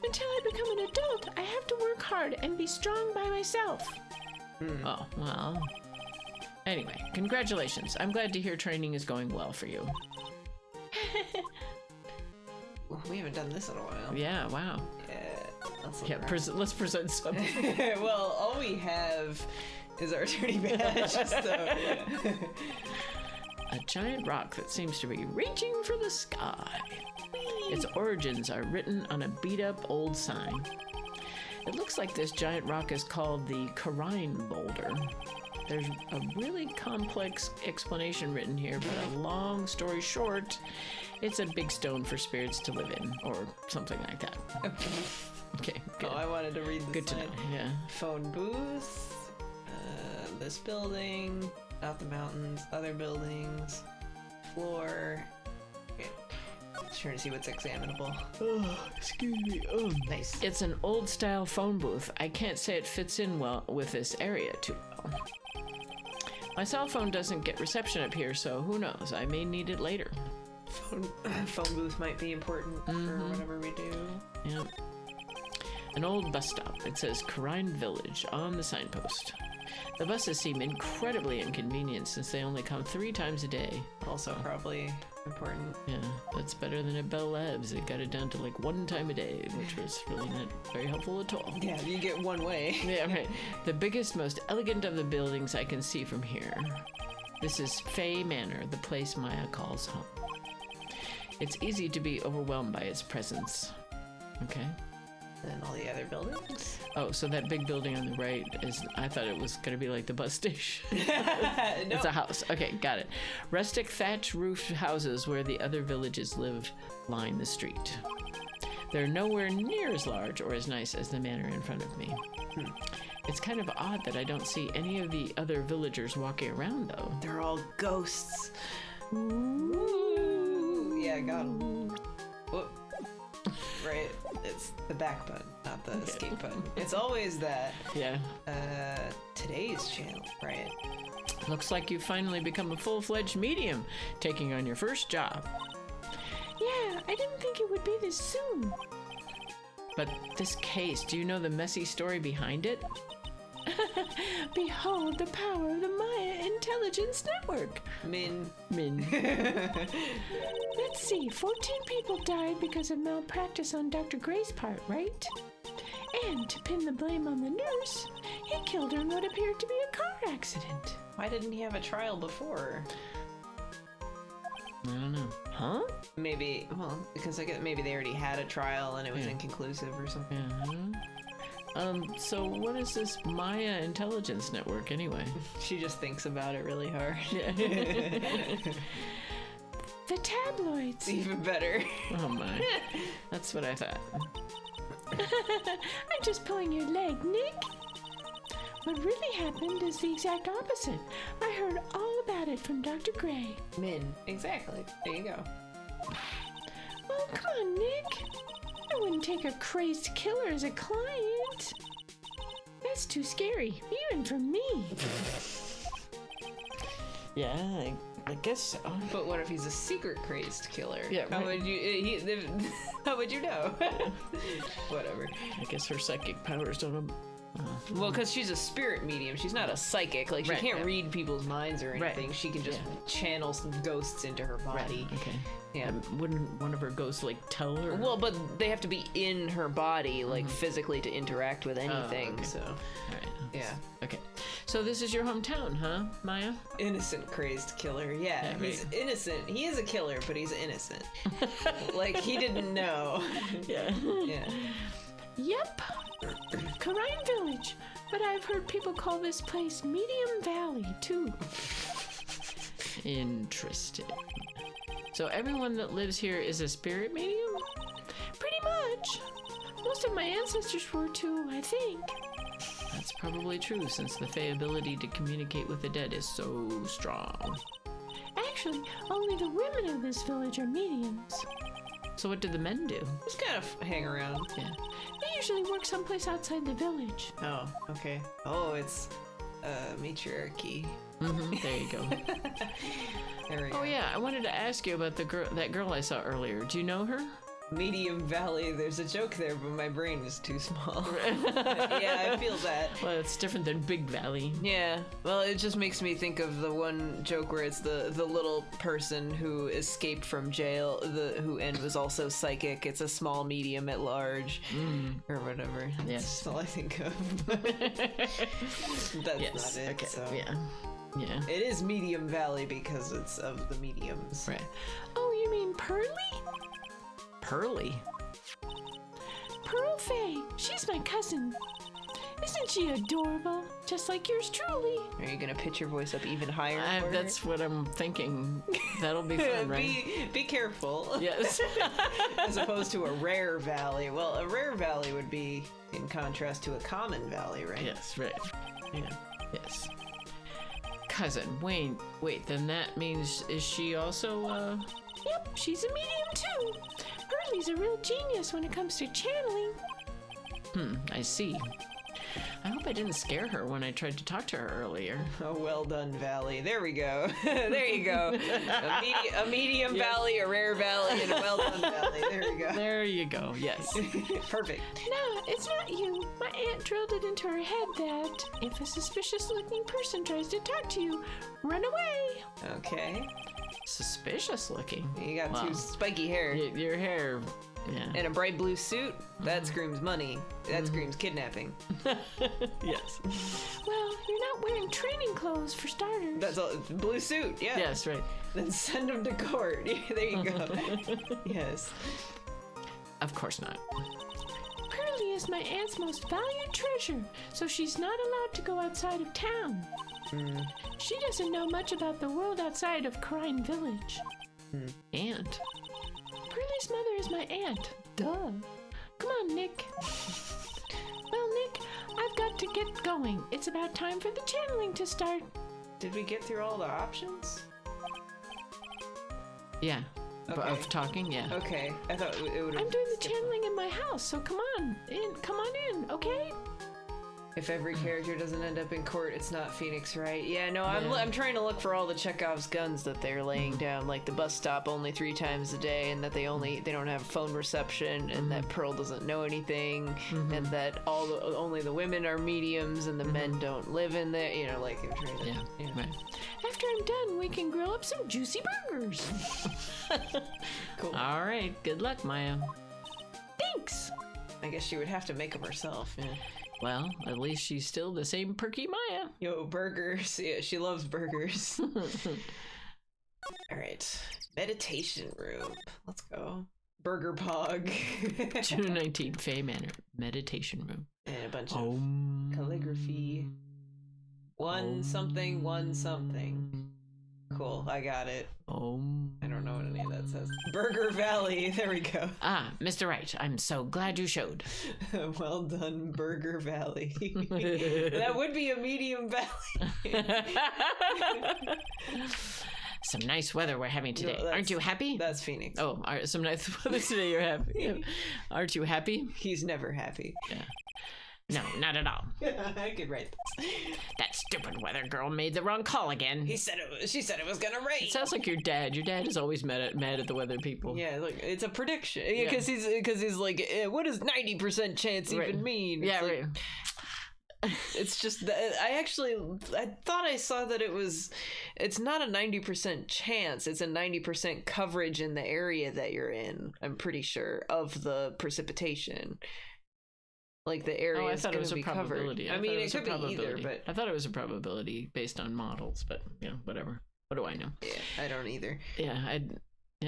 Until I become an adult, I have to work hard and be strong by myself. Oh, well. Anyway, congratulations. I'm glad to hear training is going well for you. We haven't done this in a while. Yeah, wow. Yeah. Let's present some. Well, all we have is our dirty badge. So, yeah. A giant rock that seems to be reaching for the sky. Its origins are written on a beat-up old sign. It looks like this giant rock is called the Carine Boulder. There's a really complex explanation written here, but a long story short, it's a big stone for spirits to live in, or something like that. Okay, good. Oh, I wanted to read this. Good to know, yeah. Phone booth. This building. Out the mountains. Other buildings. Floor. Okay. Just trying to see what's examinable. Oh, excuse me. Oh, Nice. it's an old-style phone booth. I can't say it fits in well with this area too well. My cell phone doesn't get reception up here, so who knows? I may need it later. Phone booth might be important for whatever we do. Yep. An old bus stop. It says Carine Village on the signpost. The buses seem incredibly inconvenient since they only come 3 times a day. Also probably important. Yeah, that's better than at Bell Labs. It got it down to like 1 time a day, which was really not very helpful at all. Yeah, you get one way. Yeah, right. The biggest, most elegant of the buildings I can see from here. This is Fay Manor, the place Maya calls home. It's easy to be overwhelmed by its presence. Okay. And all the other buildings. Oh, so that big building on the right is, I thought it was going to be like the bus station. No. It's a house. Okay, got it. Rustic thatch roofed houses where the other villages live line the street. They're nowhere near as large or as nice as the manor in front of me. It's kind of odd that I don't see any of the other villagers walking around, though. They're all ghosts. Ooh. Yeah, got 'em. Whoop. Right, it's the back button, not the escape button. It's always that. Yeah. Today's channel, right? Looks like you've finally become a full-fledged medium, taking on your first job. Yeah, I didn't think it would be this soon. But this case, do you know the messy story behind it? Behold the power of the Maya Intelligence Network. Min. Let's see, 14 people died because of malpractice on Dr. Gray's part, right? And to pin the blame on the nurse, he killed her in what appeared to be a car accident. Why didn't he have a trial before? I don't know. Huh? Maybe, well, because I guess maybe they already had a trial and it was inconclusive or something. Yeah, I don't know. So what is this Maya Intelligence Network anyway? She just thinks about it really hard. The tabloids. Even better. Oh my. That's what I thought. I'm just pulling your leg, Nick. What really happened is the exact opposite. I heard all about it from Dr. Gray. Min. Exactly. There you go. Oh, come on, Nick. I wouldn't take a crazed killer as a client. That's too scary, even for me. Yeah, I guess so. But what if he's a secret crazed killer? Yeah, How right. would you? How would you know? Whatever. I guess her psychic powers don't. Well, because she's a spirit medium. She's not a psychic. Like, she Right, can't yeah. read people's minds or Right. anything. She can just channel some ghosts into her body. Okay. Yeah. Wouldn't one of her ghosts like tell her? Well, but they have to be in her body, like, physically to interact with anything, okay. so... All right. Yeah. Okay. So this is your hometown, huh, Maya? Innocent crazed killer. Yeah, Yeah, he's right. innocent. He is a killer, but he's innocent. Like, he didn't know. Yeah. Yeah. Yep. Carine Village. But I've heard people call this place Medium Valley, too. Interesting. So everyone that lives here is a spirit medium? Pretty much. Most of my ancestors were, too, I think. That's probably true, since the Fey ability to communicate with the dead is so strong. Actually, only the women of this village are mediums. So what do the men do? Just kind of hang around. Yeah. They usually work someplace outside the village. Oh, okay. Oh, it's matriarchy. There you go. There we go. Oh yeah, I wanted to ask you about that girl I saw earlier. Do you know her? Medium Valley, there's a joke there, but my brain is too small. Yeah, I feel that. Well, it's different than Big Valley. Yeah, well, it just makes me think of the one joke where it's the little person who escaped from jail, and was also psychic. It's a small, medium, at large, or whatever. Yes. That's all I think of. That's Yes. not it. Okay. So. Yeah. Yeah. It is Medium Valley because it's of the mediums. Right. Oh, you mean Pearly? Pearly. Pearl Faye. She's my cousin. Isn't she adorable? Just like yours truly. Are you gonna pitch your voice up even higher? for her? That's what I'm thinking. That'll be fun, right? Be careful. Yes. As opposed to a rare valley. Well, a rare valley would be in contrast to a common valley, right? Yes, right. Yeah. Yes. Cousin, wait, then that means, is she also, Yep, she's a medium too. Pearly's a real genius when it comes to channeling. I see. I hope I didn't scare her when I tried to talk to her earlier. A well done valley. There we go. There you go. A medium valley, a rare valley, and a well done valley. There we go. There you go, yes. Perfect. No, it's not you. My aunt drilled it into her head that if a suspicious looking person tries to talk to you, run away. Okay. Suspicious looking. You got Wow. two spiky hair Your hair, yeah. and a bright blue suit. That screams money. That screams kidnapping. Yes. Well, you're not wearing training clothes for starters. That's a blue suit. Yeah. Yes, right. Then send him to court. There you go. Yes. Of course not. Pearly is my aunt's most valued treasure, so she's not allowed to go outside of town. She doesn't know much about the world outside of Crine Village. Aunt. Pearly's mother is my aunt. Duh. Come on, Nick. Well, Nick, I've got to get going. It's about time for the channeling to start. Did we get through all the options? Yeah. Okay. Of talking, yeah. Okay. I thought it would have. I'm doing the channeling in my house, so come on in, okay? If every character doesn't end up in court, it's not Phoenix, right? Yeah, no, I'm trying to look for all the Chekhov's guns that they're laying down, like the bus stop only 3 times a day, and that they don't have phone reception, and that Pearl doesn't know anything, and that only the women are mediums, and the men don't live in there. You know, like I'm trying to. Yeah. Right. After I'm done, we can grill up some juicy burgers. Cool. All right. Good luck, Maya. Thanks. I guess she would have to make them herself. Yeah. Well, at least she's still the same perky Maya. Yo, burgers. Yeah, she loves burgers. All right. Meditation room. Let's go. Burger Pog. June 19th, Faye Manor. Meditation room. And a bunch of calligraphy. One something. Cool, I got it. I don't know what any of that says. Burger Valley. There we go. Ah, Mr. Wright, I'm so glad you showed. Well done, Burger Valley. That would be a medium valley. Some nice weather we're having today. No, Aren't you happy? That's Phoenix. Oh, some nice weather today. You're happy. Aren't you happy? He's never happy. Yeah. No, not at all. I could write this. That stupid weather girl made the wrong call again. She said it was gonna rain. It sounds like your dad. Your dad is always mad at the weather people. Yeah, look, it's a prediction. Yeah, because he's like, what does 90% chance even mean? Yeah, It's right. It's just that I thought I saw that it's not a 90% chance, it's a 90% coverage in the area that you're in, I'm pretty sure, of the precipitation. Like the area Oh, I is thought it going was to a be covered. probability. I mean, thought it was a could be either, probability. but I thought it was a probability based on models, but whatever. What do I know? yeah, I don't either. Yeah,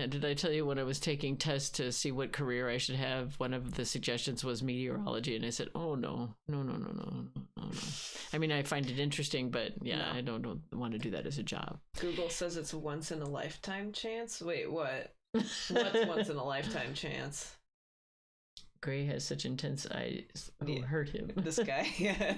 did I tell you when I was taking tests to see what career I should have, one of the suggestions was meteorology, and I said, oh, no. I mean, I find it interesting, but yeah, No. I don't want to do that as a job. Google says it's a once in a lifetime chance. Wait, what? What's once in a lifetime chance? Gray has such intense eyes. Oh, Yeah. hurt him. This guy. Yeah.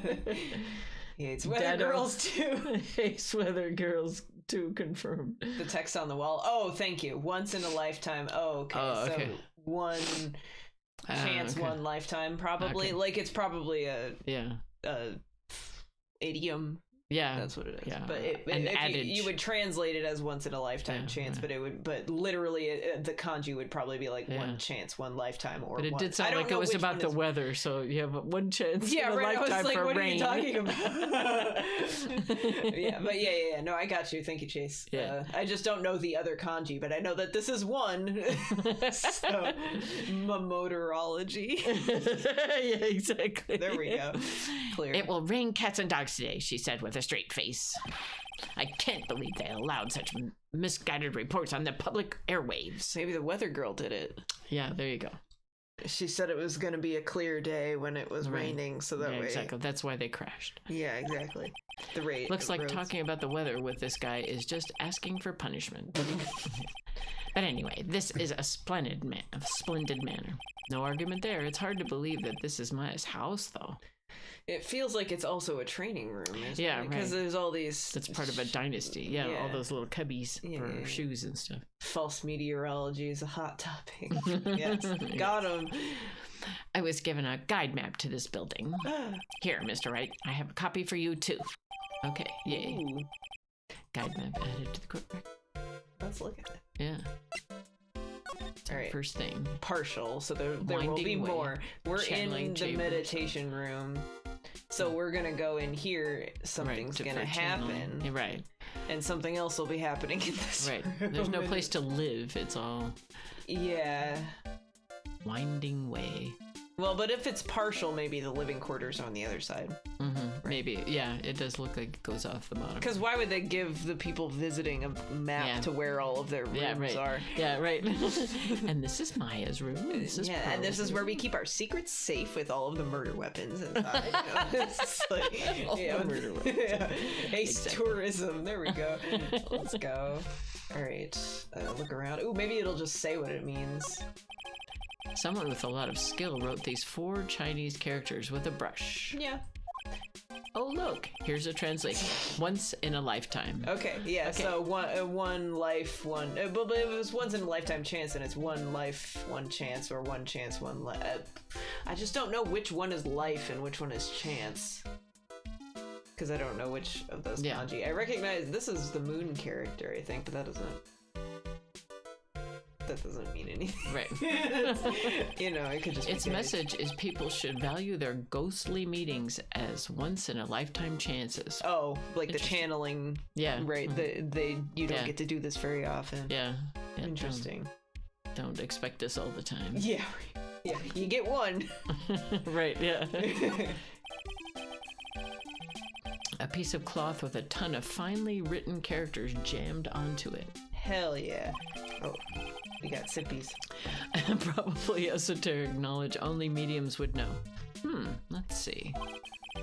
He hates weather Dado. girls too. Hates weather girls too, confirmed. The text on the wall. Oh, thank you. Once in a lifetime. Oh, okay. Oh, okay. So one chance, okay. one lifetime, probably. Okay. Like it's probably a Yeah. idiom Yeah, That's what it is. Yeah, But an if adage. you would translate it as once in a lifetime Yeah, chance, yeah. but literally the kanji would probably be like Yeah. one chance, one lifetime, or But it one. did I sound don't like it know was which about one the is- weather, so you have one chance Yeah, in a right. I was lifetime like, for what rain. are you talking about? Yeah, but yeah. No, I got you. Thank you, Chase. Yeah. I just don't know the other kanji, but I know that this is one. So, motorology. Yeah, exactly. There we go. Clear. It will rain cats and dogs today, she said with a straight face. I can't believe they allowed such misguided reports on the public airwaves. Maybe the weather girl did it. Yeah, there you go. She said it was going to be a clear day when it was Right. raining, so that Yeah, way. exactly. That's why they crashed. Yeah, exactly. The rate. Looks the like roads. talking about the weather with this guy is just asking for punishment. But anyway, This is a splendid manner. No argument there. It's hard to believe that this is Maya's house, though. It feels like it's also a training room. Yeah, because right. there's all these. That's part of a dynasty. Yeah, all Yeah. those little cubbies Yeah, for yeah, yeah. shoes and stuff. False meteorology is a hot topic. Yes, got him. I was given a guide map to this building. Here, Mr. Wright, I have a copy for you too. Okay, yay. Ooh, Guide map added to the court record. let's look at it. Yeah. All right. First thing. Partial, so there will Winding be way. more. We're in Channeling the chamber. meditation room. So we're gonna go in here. Something's to- gonna for channeling. happen, Yeah, right, and something else will be happening in this right. room. There's no place to live. It's all Yeah. winding way. Well, but if it's partial, maybe the living quarters are on the other side. Maybe. Yeah, it does look like it goes off the bottom. Because why would they give the people visiting a map Yeah. to where all of their rooms Yeah, right. are? Yeah, right. And this is Maya's room. And this is Yeah, and this is Pearl's where we keep our secrets safe with all of the murder weapons inside. You know? It's like, All the yeah, murder weapons. Yeah. Ace tourism. There we go. Let's go. All right. Look around. Ooh, maybe it'll just say what it means. Someone with a lot of skill wrote these 4 Chinese characters with a brush. Yeah. Oh, look, here's a translation. Once in a lifetime. Okay. Yeah. Okay. So one life, one. But if it was once in a lifetime chance, and it's one life, one chance, or one chance, one life. I just don't know which one is life and which one is chance. Because I don't know which of those Yeah. kanji. I recognize this is the moon character, I think, but that doesn't mean anything. Right. You know, it could just. Its be good. message is people should value their ghostly meetings as once in a lifetime chances. Oh, like the Interesting. channeling. Yeah. Right. You don't Yeah. get to do this very often. Yeah. Yeah, Interesting. Don't expect this all the time. Yeah. Yeah. You get one. Right, yeah. A piece of cloth with a ton of finely written characters jammed onto it. Hell yeah. Oh, we got sippies. Probably esoteric knowledge only mediums would know. Let's see.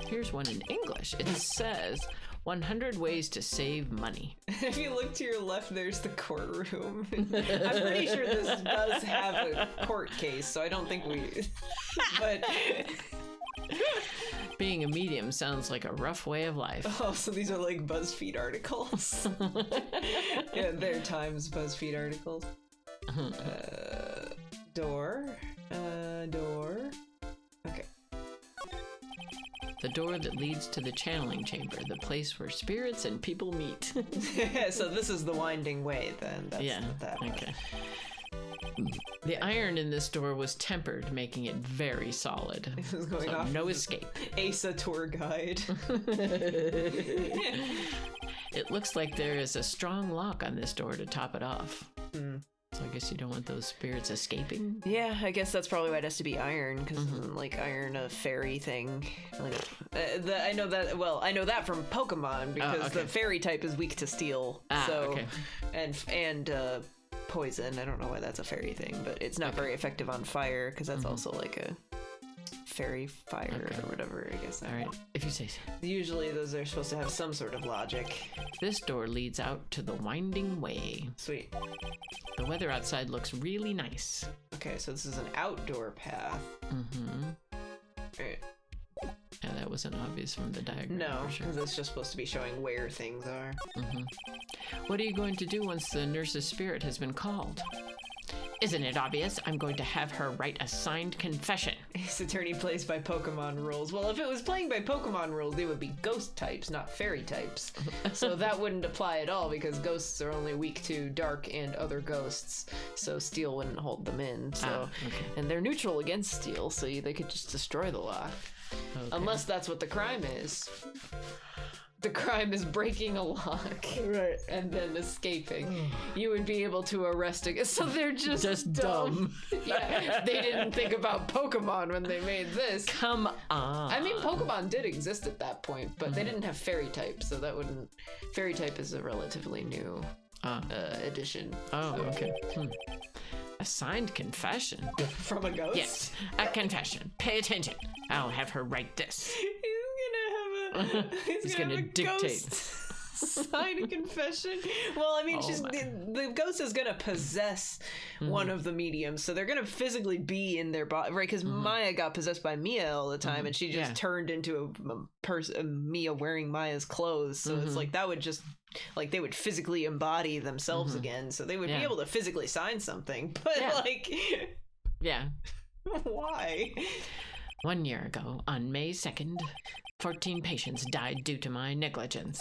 Here's one in English. It says 100 ways to save money. If you look to your left, there's the courtroom. I'm pretty sure this does have a court case, so I don't think we. But Being a medium sounds like a rough way of life. oh, so these are like BuzzFeed articles. Yeah, their Times BuzzFeed articles. Door. Door. Okay. The door that leads to the channeling chamber, the place where spirits and people meet. So this is the winding way then. That's Yeah, what that was. okay. The iron in this door was tempered, making it very solid. This is going So off no of escape. Asa tour guide. It looks like there is a strong lock on this door to top it off. So I guess you don't want those spirits escaping? Yeah, I guess that's probably why it has to be iron, because like iron a fairy thing. Like I know that. Well, I know that from Pokemon because okay. the fairy type is weak to steel. So okay. and poison. I don't know why that's a fairy thing, but it's not very effective on fire because that's also like a fairy fire or whatever. I guess. All right, if you say so. Usually those are supposed to have some sort of logic. This door leads out to the winding way. Sweet. The weather outside looks really nice. Okay, so this is an outdoor path. Alright. Yeah, that wasn't obvious from the diagram. No, for sure. because it's just supposed to be showing where things are. What are you going to do once the nurse's spirit has been called? Isn't it obvious? I'm going to have her write a signed confession. Ace Attorney plays by Pokemon rules. Well, if it was playing by Pokemon rules, they would be ghost types, not fairy types. So that wouldn't apply at all because ghosts are only weak to dark and other ghosts. So steel wouldn't hold them in. So, and they're neutral against steel, so they could just destroy the lock. Okay. Unless that's what the crime is. The crime is breaking a lock, right, and then escaping. You would be able to arrest a. So they're just dumb. Yeah, they didn't think about Pokemon when they made this. Come on. I mean, Pokemon did exist at that point, but they didn't have fairy type, so that wouldn't. Fairy type is a relatively new addition. Oh, so. Okay. A signed confession from a ghost. Yes, a confession. Pay attention. I'll have her write this. He's gonna dictate. Sign a confession. Well, I mean, the ghost is gonna possess one of the mediums, so they're gonna physically be in their body, right? Because Maya got possessed by Mia all the time, and she just turned into a Mia wearing Maya's clothes. So it's like that would just like they would physically embody themselves again, so they would be able to physically sign something. But like, why? 1 year ago, on May 2nd, 14 patients died due to my negligence.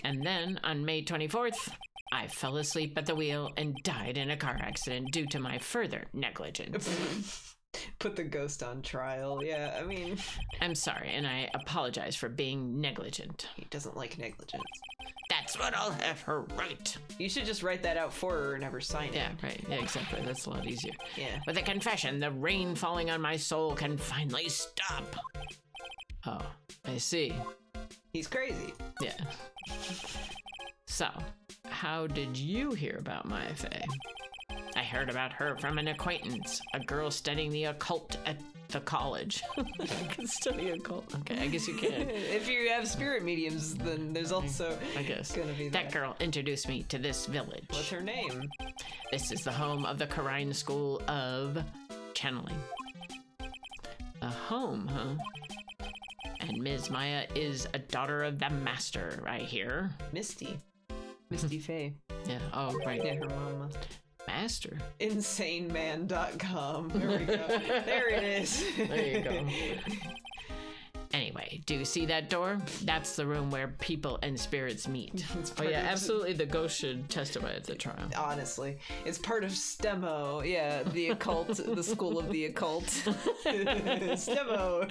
And then, on May 24th, I fell asleep at the wheel and died in a car accident due to my further negligence. Put the ghost on trial. Yeah, I mean... I'm sorry, and I apologize for being negligent. He doesn't like negligence. That's what I'll have her write. You should just write that out for her and have her sign it. Yeah, right. Yeah, exactly. That's a lot easier. Yeah. With a confession, the rain falling on my soul can finally stop. Oh, I see. He's crazy. Yeah. So, how did you hear about Maya Fey? I heard about her from an acquaintance, a girl studying the occult at the college. You can study occult. Okay, I guess you can. If you have spirit mediums, then there's also I guess gonna be that girl introduced me to this village. What's her name? This is the home of the Karine School of Channeling. a home, huh? And Ms. Maya is a daughter of the master, I hear. Misty Faye. Yeah. Oh, right. Yeah, her mama. Master. InsaneMan.com. There we go. There it is. There you go. Anyway, do you see that door? That's the room where people and spirits meet. Oh yeah, absolutely. The ghost should testify at the trial. Honestly, it's part of STEMO. Yeah, the occult, the school of the occult. STEMO.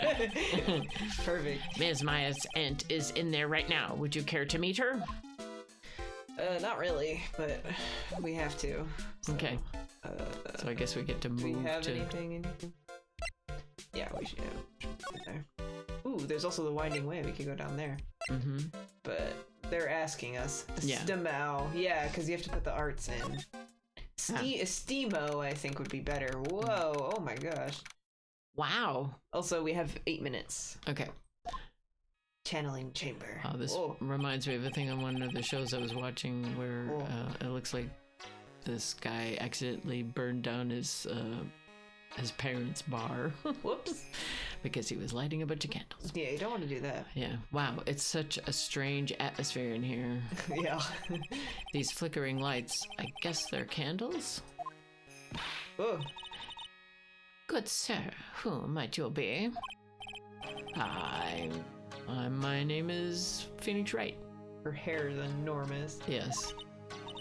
Perfect. Ms. Maya's aunt is in there right now. Would you care to meet her? Not really, but we have to. So, Okay. So I guess we get to move do we have to... anything? Yeah, we should have there. Ooh, there's also the winding way. We could go down there. Mm-hmm. But they're asking us. Yeah. Stemo. Yeah, because you have to put the arts in. Estimo, I think, would be better. Whoa. Oh my gosh. Wow. Also, we have 8 minutes. Okay. Channeling chamber. Oh, this reminds me of a thing on one of the shows I was watching where it looks like this guy accidentally burned down his parents' bar. Whoops. Because he was lighting a bunch of candles. Yeah, you don't want to do that. Yeah. Wow, it's such a strange atmosphere in here. Yeah. These flickering lights, I guess they're candles? Oh. Good sir, who might you be? My name is Phoenix Wright. Her hair is enormous. Yes.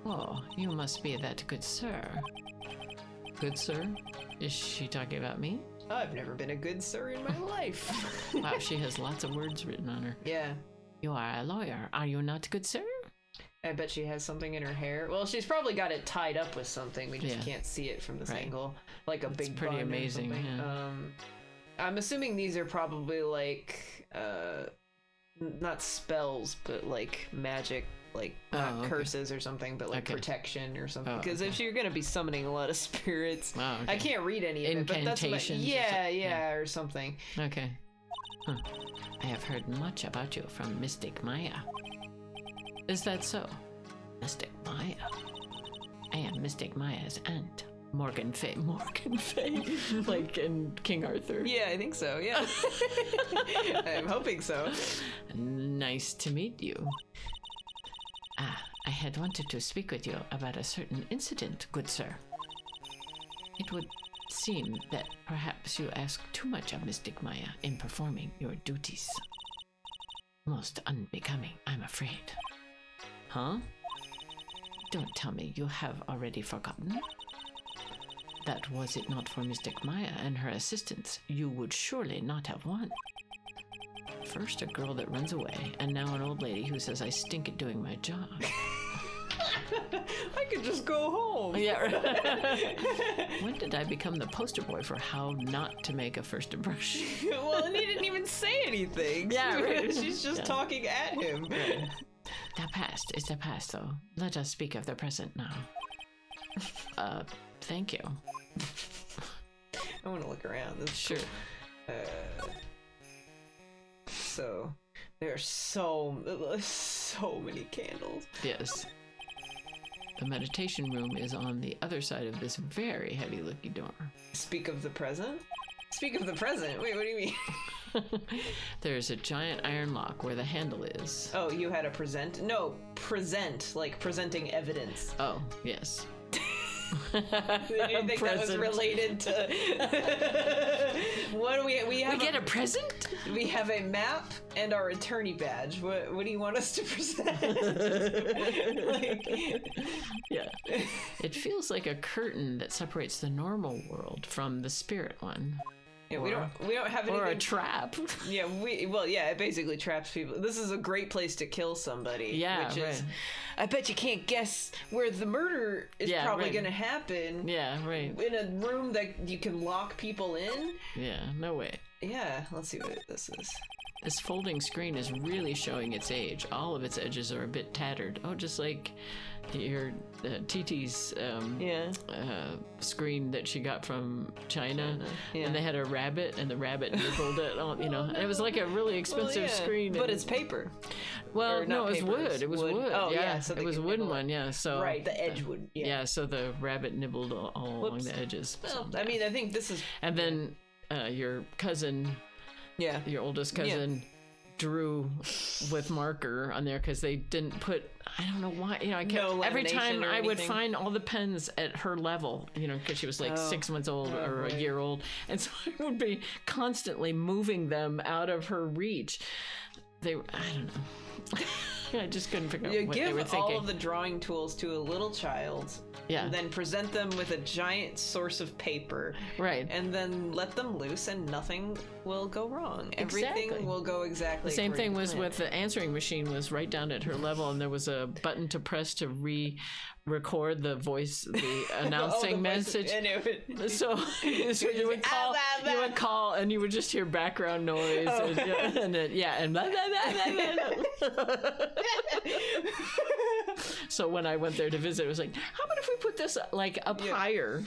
Oh, you must be that good sir. Good sir? Is she talking about me? I've never been a good sir in my life. Wow, she has lots of words written on her. Yeah. You are a lawyer, are you not, good sir? I bet she has something in her hair. Well, she's probably got it tied up with something. We just can't see it from this angle. Like a big pretty bun amazing. Or something. Yeah. I'm assuming these are probably like not spells, but like magic, like not curses or something, but like protection or something. Because if you're gonna be summoning a lot of spirits, I can't read any of it, but that's what or something. Okay. Huh. I have heard much about you from Mystic Maya. Is that so? Mystic Maya? I am Mystic Maya's aunt, Morgan Fay. Morgan Fay? Like in King Arthur? Yeah, I think so, yeah. I'm hoping so. Nice to meet you. I had wanted to speak with you about a certain incident, good sir. It would seem that perhaps you ask too much of Mystic Maya in performing your duties. Most unbecoming, I'm afraid. Huh? Don't tell me you have already forgotten. That was it not for Mystic Maya and her assistants, you would surely not have won. First a girl that runs away, and now an old lady who says I stink at doing my job. I could just go home. Yeah. When did I become the poster boy for how not to make a first impression? Well, and he didn't even say anything. Yeah, right. She's just talking at him. The past is the past, though. Let us speak of the present now. Thank you. I want to look around. That's Sure. cool. So there are so many candles. Yes. The meditation room is on the other side of this very heavy-looking door. Speak of the present? Speak of the present? Wait, what do you mean? There's a giant iron lock where the handle is. Oh, you had a present? No, present, like presenting evidence. Oh, yes. Did you think that was Present. related to... What do we have? We get a present? We have a map and our attorney badge. What do you want us to present? Yeah. It feels like a curtain that separates the normal world from the spirit one. Yeah, we don't have anything. Or a trap. Yeah, it basically traps people. This is a great place to kill somebody. Yeah, which is, right. I bet you can't guess where the murder is probably right. going to happen. Yeah, right. In a room that you can lock people in. Yeah, no way. Yeah, let's see what this is. This folding screen is really showing its age. All of its edges are a bit tattered. Oh, just like your TT's screen that she got from China. Yeah. And they had a rabbit, and the rabbit nibbled it on, and it was like a really expensive screen. But and, it's paper. well, or no, not it was paper, wood. it's It was wood. wood. Oh, yeah, yeah, so they it was a could wooden nibble it. one. Yeah, so Right, the edge would. yeah, so the rabbit nibbled all along Whoops. the edges. Well, So, I mean, I think this is. and then your cousin, Yeah. your oldest cousin, drew with marker on there because they didn't put, I don't know why, I kept No every lamination time or I would anything? find all the pens at her level, because she was like 6 months old or right. a year old, and so I would be constantly moving them out of her reach. I don't know. I just couldn't figure You out what they were give thinking. all of the drawing tools to a little child, Yeah. and then present them with a giant source of paper, Right. and then let them loose, and nothing will go wrong. Exactly. Everything will go exactly. The same according thing to was plan. with the answering machine, was right down at her level, and there was a button to press to re-record the voice, the announcing the voice- message. and it would- So you would call, and you would just hear background noise, and blah, blah, blah, blah, blah. So when I went there to visit, it was like, how about if we put this like up higher?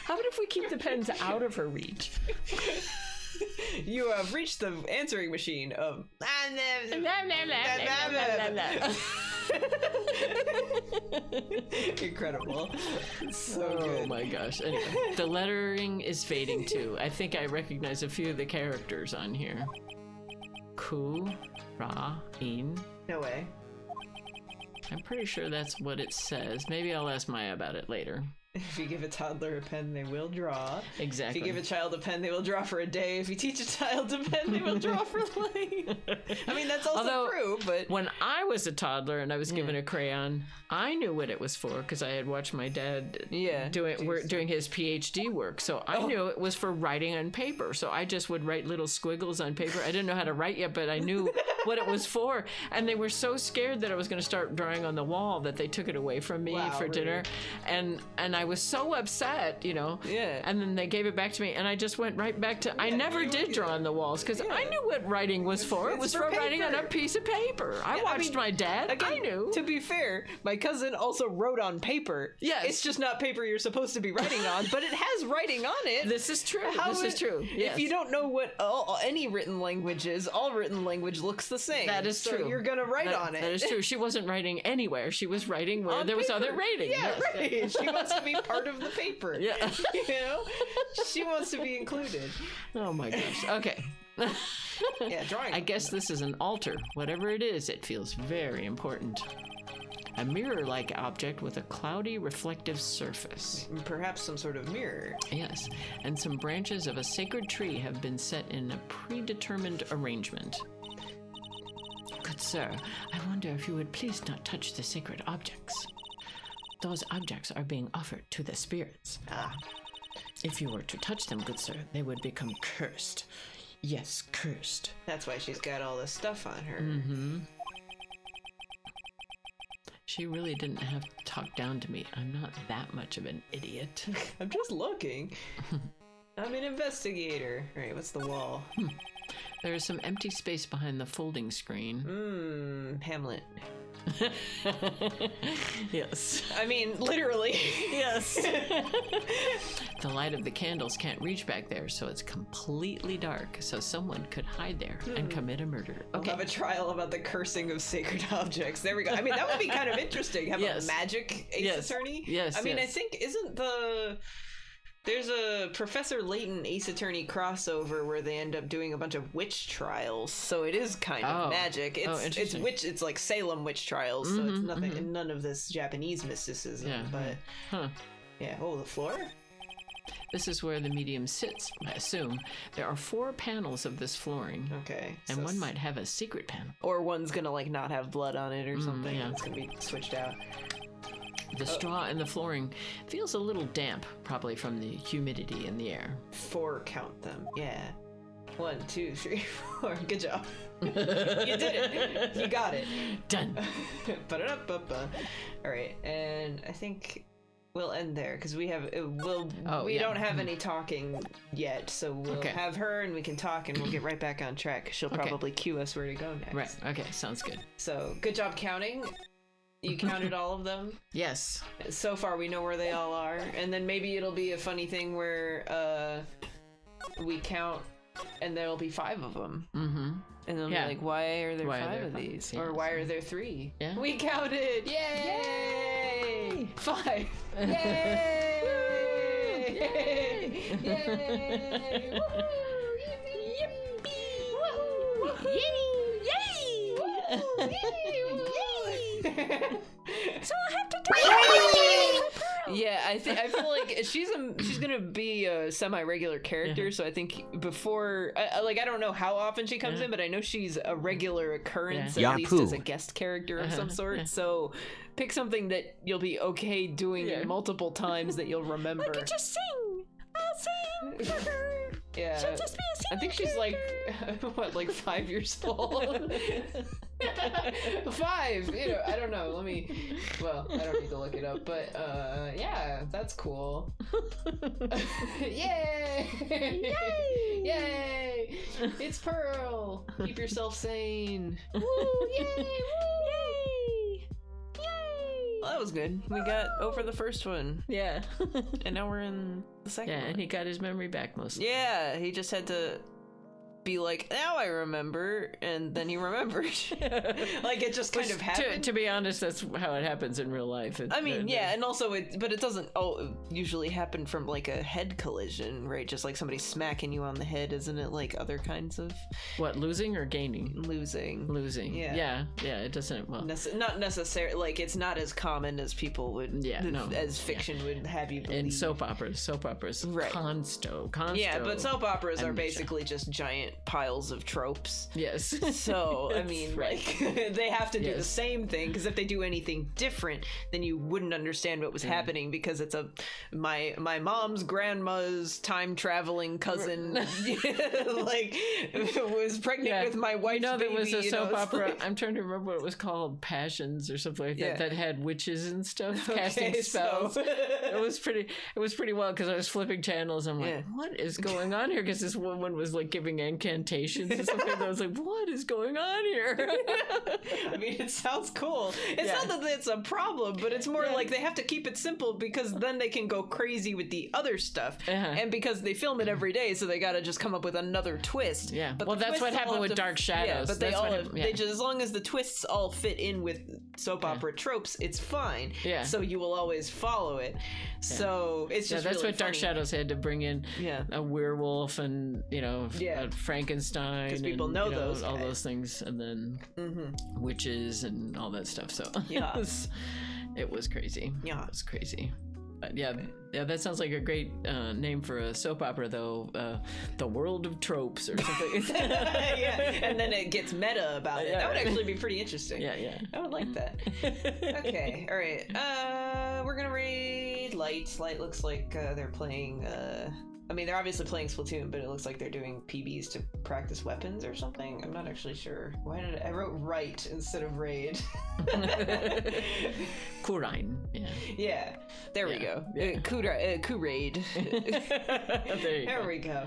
How about if we keep the pens out of her reach? You have reached the answering machine of. Incredible. So Oh good. my gosh. Anyway, the lettering is fading too. I think I recognize a few of the characters on here. Ku, Ra, In. No way. I'm pretty sure that's what it says. Maybe I'll ask Maya about it later. If you give a toddler a pen, they will draw. Exactly. If you give a child a pen, they will draw for a day. If you teach a child a pen, they will draw for life. I mean, that's also Although, true, but when I was a toddler and I was given a crayon, I knew what it was for because I had watched my dad doing his PhD work. So I knew it was for writing on paper. So I just would write little squiggles on paper. I didn't know how to write yet, but I knew what it was for. And they were so scared that I was going to start drawing on the wall that they took it away from me for dinner. And I was so upset, Yeah. And then they gave it back to me, and I just went right back to. I never did draw on the walls because I knew what writing was for. It It's was for for writing on a paper. piece of paper. I watched my dad. Again, I knew. To be fair, my cousin also wrote on paper. Yes. It's just not paper you're supposed to be writing on, but it has writing on it. This is true. How This is true. Yes. If you don't know what any written language is, all written language looks the same. That is so true. You're gonna write on it. That is true. She wasn't writing anywhere. She was writing where On there was paper. other writing. Yeah, Yes. right. She wants to be part of the paper. Yeah. She wants to be included. Oh my gosh. Okay. Yeah, drawing. I guess this is an altar. Whatever it is, it feels very important. A mirror-like object with a cloudy reflective surface. Perhaps some sort of mirror. Yes, and some branches of a sacred tree have been set in a predetermined arrangement. Good sir, I wonder if you would please not touch the sacred objects. Those objects are being offered to the spirits. If you were to touch them, good sir, they would become cursed. Yes, cursed. That's why she's got all this stuff on her. Mm-hmm. She really didn't have to talk down to me. I'm not that much of an idiot. I'm just looking. I'm an investigator. All right, what's the wall? There is some empty space behind the folding screen. Hamlet. Yes. I mean, literally. Yes. The light of the candles can't reach back there, so it's completely dark, so someone could hide there and commit a murder. We'll have a trial about the cursing of sacred objects. There we go. I mean, that would be kind of interesting. Have a magic ace attorney? Yes. I mean, I think, there's a Professor Layton Ace Attorney crossover where they end up doing a bunch of witch trials, so it is kind of magic. It's like Salem witch trials, so it's nothing, none of this Japanese mysticism. But yeah. Oh, the floor. This is where the medium sits, I assume. There are 4 panels of this flooring. Okay. And so one might have a secret panel. Or one's gonna like not have blood on it or something. Yeah. It's gonna be switched out. The straw in the flooring feels a little damp, probably from the humidity in the air. 4 count them. Yeah. 1, 2, 3, 4. Good job. You did it. You got it. Done. Ba-da-da-ba-ba. All right, and I think we'll end there because we don't have any talking yet, so we'll have her and we can talk and we'll get right back on track. She'll probably cue us where to go next. Right. Okay. Sounds good. So good job counting. You counted all of them? Yes. So far we know where they all are. And then maybe it'll be a funny thing where we count and there'll be 5 of them. Mm-hmm. And they'll be like, why are there 5 of these? Yeah, or why are there 3? Yeah. We counted! Yay! 5! Yay! Yay! Yay! Woohoo! Yippee! Woohoo! Yay! Woo! Yay! So I'll have to do Yeah, I feel like she's gonna be a semi-regular character, so I think before I don't know how often she comes in, but I know she's a regular occurrence, at least as a guest character of some sort. So pick something that you'll be okay doing multiple times that you'll remember. I could just sing. I'll sing for her. Yeah, she'll just be a singer. I think she's like what, like 5 years old. 5, I don't know. I don't need to look it up, but yeah, that's cool. Yay! Yay! Yay! It's Pearl. Keep yourself sane. Woo! Yay! Woo! Yay! Yay! Well, that was good. We got over the first one. Yeah. And now we're in the second one. And he got his memory back mostly. Yeah, he just had to be like, now I remember, and then he remembered. Like, it just kind of happened. To be honest, that's how it happens in real life. And also but it doesn't usually happen from like a head collision, right? Just like somebody smacking you on the head, isn't it? Like other kinds of what, losing or gaining? Losing. Yeah, it doesn't, not necessarily, like, it's not as common as people would, as fiction would have you believe. In soap operas, right. Consto. Yeah, but soap operas are basically just giant piles of tropes. Yes. So I mean, like, they have to do the same thing, because if they do anything different, then you wouldn't understand what was happening, because it's my mom's grandma's time traveling cousin like was pregnant with my wife's baby. There was a soap opera. Like, I'm trying to remember what it was called, Passions or something like that. That had witches and stuff casting spells. It was pretty wild, because I was flipping channels. And I'm like, what is going on here? Because this woman was like giving incantations and something. I was like, what is going on here? I mean, it sounds cool. It's not that it's a problem, but it's more like they have to keep it simple, because then they can go crazy with the other stuff. And because they film it every day, so they gotta just come up with another twist. Yeah. But that's what happened with Dark Shadows. Yeah, but they just, as long as the twists all fit in with soap opera tropes, it's fine. Yeah. So you will always follow it. So it's just that's really what Dark funny. Shadows had to bring in. A werewolf and a Frankenstein. Because people and, know you those all guys. those things, and then witches and all that stuff. So Yeah. it was crazy. Yeah. It was crazy. But yeah, that sounds like a great name for a soap opera, though. The World of Tropes or something. Yeah, and then it gets meta about it. Yeah. That would actually be pretty interesting. Yeah. I would like that. Okay, all right. We're gonna raid Light. Light looks like they're playing. I mean, they're obviously playing Splatoon, but it looks like they're doing PBs to practice weapons or something. I'm not actually sure. Why did I wrote right instead of raid? Kurine. Yeah. Yeah, there we go. Yeah. Coup raid. There we go.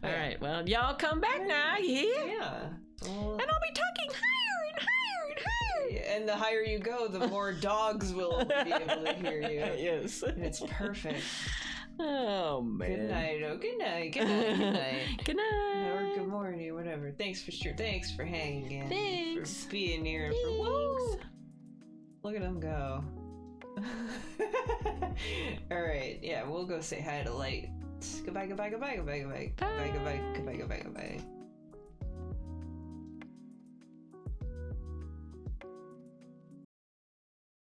All right. Well, y'all come back now. You hear? Yeah. Well, And I'll be talking higher and higher and higher. and the higher you go, the more dogs will be able to hear you. Yes. It's perfect. Oh man. Good night. Oh, good night. Good night. Good night. Good night. Or good morning, whatever. Thanks for hanging in. Thanks. For being here and for Thanks. Look at them go. All right. Yeah, we'll go say hi to Light. Goodbye. Goodbye. Goodbye. Goodbye. Goodbye. Goodbye. Goodbye. Goodbye. Goodbye. Goodbye.